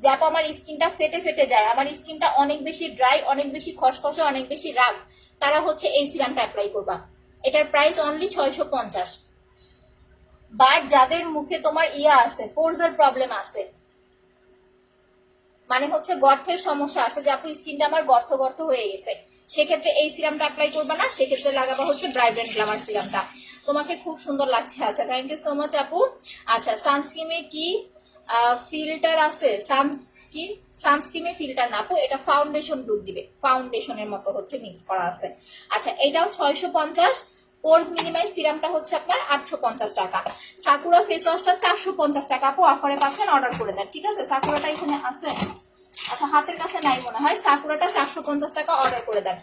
Speaker 1: যাপ আমার স্কিনটা ফেটে ফেটে যায়, আমার স্কিনটা অনেক বেশি ড্রাই, অনেক বেশি খসখসে, অনেক বেশি রাফ, তারা হচ্ছে এই সিরামটা অ্যাপ্লাই করবা। এটার প্রাইস অনলি 650। বাট যাদের মুখে তোমার ইয়া আছে, পোরসের প্রবলেম আছে, মানে হচ্ছে গর্তের সমস্যা আছে, যে আপু স্কিনটা আমার গর্ত গর্ত হয়ে গেছে, সেক্ষেত্রে এই সিরামটা অ্যাপ্লাই করবে না, সেক্ষেত্রে লাগাবো হচ্ছে ব্রাইট গ্ল্যামার সিরামটা। তোমাকে খুব সুন্দর লাগছে। আচ্ছা থ্যাংক ইউ সো মাচ আপু। আচ্ছা সানস্ক্রিমে কি ফিল্টার আছে? সানস্ক্রিমে ফিল্টার না আপু, এটা ফাউন্ডেশন লুক দিবে, ফাউন্ডেশনের মতো হচ্ছে মিক্স করা আছে। আচ্ছা এটাও 650, পোরস মিনিমাইজ সিরামটা হচ্ছে আপনার 850 টাকা, সাকুরা ফেস ওয়াশটা 450 টাকা আপু অফারে পাচ্ছেন, অর্ডার করে দেন। ঠিক আছে সাকুরাটা এখানে আছে, আচ্ছা হাতের কাছে নাই মনে হয়, সাকুরাটা 450 টাকা অর্ডার করে দেন।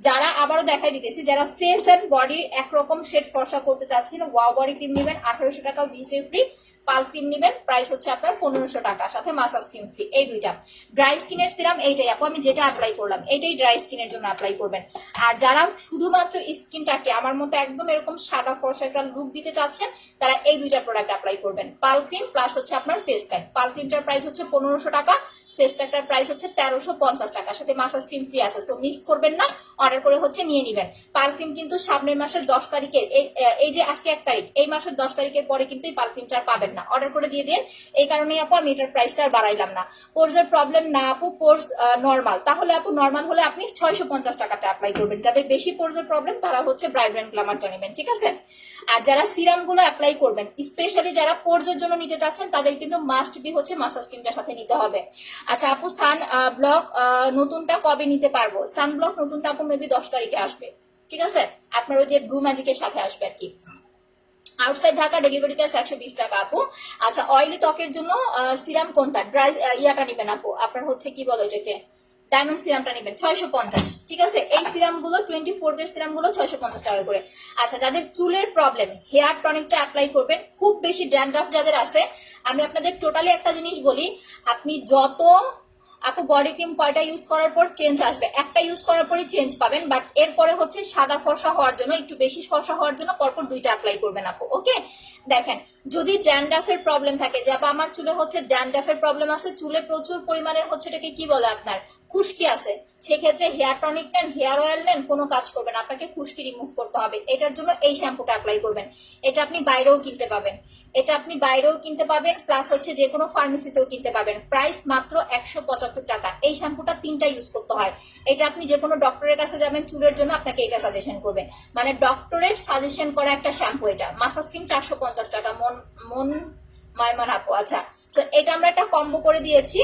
Speaker 1: যারা আবারও দেখাই দিতেছি, যারা ফেস এন্ড বডি একরকম শেড ফর্সা করতে চাচ্ছেন, ওয়াও বডি ক্রিম নেবেন 1800 টাকা ভিসে ফ্রি, পাল ক্রিম নেবেন প্রাইস হচ্ছে আপনার 1500 টাকা, সাথে মাসাজ ক্রিম ফ্রি। এই দুইটা ড্রাই স্কিনের সিরাম এইটাই আপু, আমি যেটা অ্যাপ্লাই করলাম এইটাই ড্রাই স্কিনের জন্য অ্যাপ্লাই করবেন। আর যারা শুধুমাত্র স্কিনটাকে আমার মতো একদম এরকম সাদা ফর্সা একটা লুক দিতে চাচ্ছেন, তারা এই দুইটা প্রোডাক্ট অ্যাপ্লাই করবেন, পাল ক্রিম প্লাস হচ্ছে আপনার ফেস প্যাক। পাল ক্রিমটার প্রাইস হচ্ছে 1500 টাকা, ফেস প্যাকটার প্রাইস হচ্ছে 1350 টাকা, সাথে মাসাজ ক্রিম ফ্রি আছে। সো মিক্স করবেন না, অর্ডার করে হচ্ছে নিয়ে নেবেন। পাল ক্রিম কিন্তু সামনের মাসের 10 তারিখের, এই যে আজকে 1 তারিখ, এই মাসের 10 তারিখের পরে কিন্তু এই পাল ক্রিমটা পাবেন না, অর্ডার করে দিয়ে দেন। এই কারণেই আপু আমি এটার প্রাইসটা আর বাড়াইলাম না। পোর্সের প্রবলেম না আপু, পোর্স নর্মাল, তাহলে আপু নর্মাল হলে আপনি 650 টাকাটা অ্যাপ্লাই করবেন। যাদের বেশি পোর্সের প্রবলেম তারা হচ্ছে ব্রাইট গ্ল্যামারটা নেবেন। ঠিক আছে, আর যারা সিরাম গুলো অ্যাপ্লাই করবেন, স্পেশালি যারা পোর্সের জন্য নিতে চাচ্ছেন, তাদের কিন্তু মাস্ট বি হচ্ছে মাসাজ ক্রিমটার সাথে নিতে হবে। আচ্ছা আপু সান ব্লক নতুনটা কবে নিতে পারবো? সান ব্লক নতুনটা আপু মেবি 10 তারিখে আসবে। ঠিক আছে, আপনার ওই যে ব্লু ম্যাজিকের সাথে আসবে আর কি। আউটসাইড ঢাকা ডেলিভারি চার্জ 120 টাকা আপু। আচ্ছা অয়েলি ত্বকের জন্য সিরাম কোনটা? ড্রাই ইয়াটা নিবেন আপু, আপনার হচ্ছে কি বলো এটাকে, ডায়মন্ড সিরামটা নেবেন 650। ঠিক আছে, এই সিরাম গুলো 24 এর সিরাম গুলো 650 টাকা করে। আচ্ছা যাদের চুলের প্রবলেম, হেয়ার টনিকটা অ্যাপ্লাই করবেন। খুব বেশি ড্যান্ড্রাফ যাদের আছে, আমি আপনাদের টোটালি একটা জিনিস বলি, আপনি যত আপু বডি ক্রিম কয়টা ইউজ করার পর চেঞ্জ আসবে? একটা ইউজ করার পরই চেঞ্জ পাবেন, বাট এরপরে হচ্ছে সাদা ফর্সা হওয়ার জন্য, একটু বেশি ফর্সা হওয়ার জন্য পরপর 2টা অ্যাপ্লাই করবেন আপু। ওকে, দেখেন যদি ড্যান্ড্রাফের প্রবলেম থাকে, যে আমার চুলে হচ্ছে ড্যান্ড্রাফের প্রবলেম আছে, চুলে প্রচুর পরিমাণের হচ্ছে এটাকে কি বলে আপনার খুশকি আছে, সেক্ষেত্রে হেয়ার টনিক নেন, হেয়ার অয়েল নেন, কোনো কাজ করবেন, আপনাকে খুশকি রিমুভ করতে হবে। এটার জন্য এই শ্যাম্পুটা অ্যাপ্লাই করবেন। এটা আপনি বাইরেও কিনতে পাবেন, প্লাস হচ্ছে যে কোনো ফার্মেসিতেও কিনতে পাবেন। প্রাইস মাত্র 175 টাকা। এই শ্যাম্পুটা 3টা ইউজ করতে হয়। এটা আপনি যে কোনো ডক্টরের কাছে যাবেন চুলের জন্য, আপনাকে এটা সাজেশন করবে, মানে ডক্টরের সাজেশন করা একটা শ্যাম্পু এটা। মাসাজ ক্রিম 450 টাকা, মন মাইমান আপু। আচ্ছা এটা আমরা একটা কম্বো করে দিয়েছি।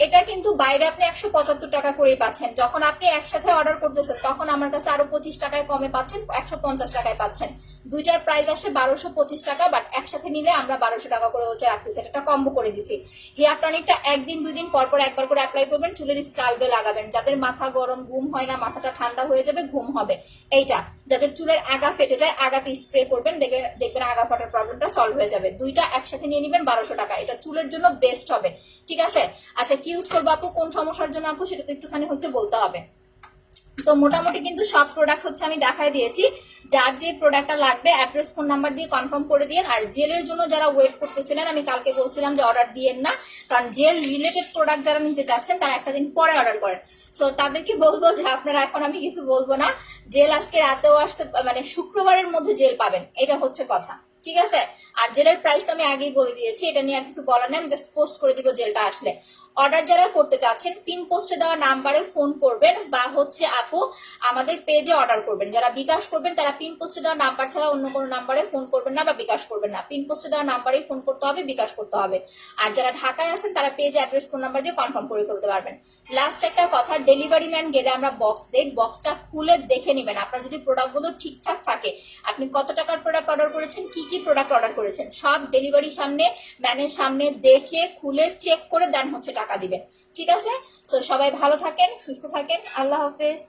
Speaker 1: এটা কিন্তু বাইরে আপনি 175 টাকা করেই পাচ্ছেন, যখন আপনি একসাথে অর্ডার করতেছেন তখন আমার কাছে আরো 25 টাকায় কমে পাচ্ছেন, 150 টাকায় পাচ্ছেন। দুইটার প্রাইস আসে 1225 টাকা, বাট একসাথে নিলে আমরা 1200 টাকা করে হচ্ছে রাখতেছি, এটা কম্বো করে দিছি। হেয়ার টনিকটা 1 দিন 2 দিন পর পর একবার করে অ্যাপ্লাই করবেন, চুলের স্কাল্পে লাগাবেন। যাদের মাথা গরম, ঘুম হয় না, মাথাটা ঠান্ডা হয়ে যাবে, ঘুম হবে, এইটা। যাদের চুলের আগা ফেটে যায়, আগাতে স্প্রে করবেন, দেখবেন আগা ফাটার প্রবলেমটা সলভ হয়ে যাবে। দুইটা একসাথে নিয়ে নেবেন 1200 টাকা, এটা চুলের জন্য বেস্ট হবে। ঠিক আছে, আচ্ছা কি ইউজ করবো আপু, কোন সমস্যার জন্য আপু, সেটা তো একটুখানি হচ্ছে বলতে হবে। তো মোটামুটি কিন্তু সব প্রোডাক্ট হচ্ছে আমি দেখাই দিয়েছি। যার যে প্রোডাক্টটা লাগবে অ্যাড্রেস ফোন নাম্বার দিয়ে কনফার্ম করে দিন। আর জেলের জন্য যারা ওয়েট করতেছিলেন, আমি কালকে বলছিলাম যে অর্ডার দিয়েন না, কারণ জেল রিলেটেড প্রোডাক্ট যারা নিতে চাচ্ছেন তারা একটা দিন পরে অর্ডার করেন। সো তাদেরকে বলবো যে আপনারা এখন আমি কিছু বলবো না, জেল আজকে রাতেও আসতে, মানে শুক্রবারের মধ্যে জেল পাবেন, এটা হচ্ছে কথা। ঠিক আছে, আর জেলের প্রাইস তো আমি আগেই বলে দিয়েছি, এটা নিয়ে আর কিছু বলার নেই, আমি জাস্ট পোস্ট করে দিব জেলটা আসলে। অর্ডার যারা করতে চাচ্ছেন পিন পোস্টে দেওয়া নাম্বারে ফোন করবেন, বা হচ্ছে আপু আমাদের পেজে অর্ডার করবেন। যারা বিকাশ করবেন তারা পিন পোস্টে দেওয়া নাম্বার ছাড়া অন্য কোনো নাম্বারে ফোন করবেন না, বা বিকাশ করবেন না। পিন পোস্টে দেওয়া নাম্বারেই ফোন করতে হবে, বিকাশ করতে হবে। আর যারা ঢাকায় আছেন তারা পেজে অ্যাড্রেস ফোন নাম্বার দিয়ে কনফার্ম করে ফেলতে পারবেন। লাস্ট একটা কথা, ডেলিভারি ম্যান গেলে আমরা বক্স দেই, বক্সটা খুলে দেখে নেবেন। আপনার যদি প্রোডাক্টগুলো ঠিকঠাক থাকে, আপনি কত টাকার প্রোডাক্ট অর্ডার করেছেন, কি কি প্রোডাক্ট অর্ডার করেছেন, সব ডেলিভারির সামনে, ম্যানের সামনে দেখে খুলে চেক করে দেন হচ্ছে টাকা দিবেন। ঠিক আছে, সো সবাই ভালো থাকেন, সুস্থ থাকেন, আল্লাহ হাফেজ।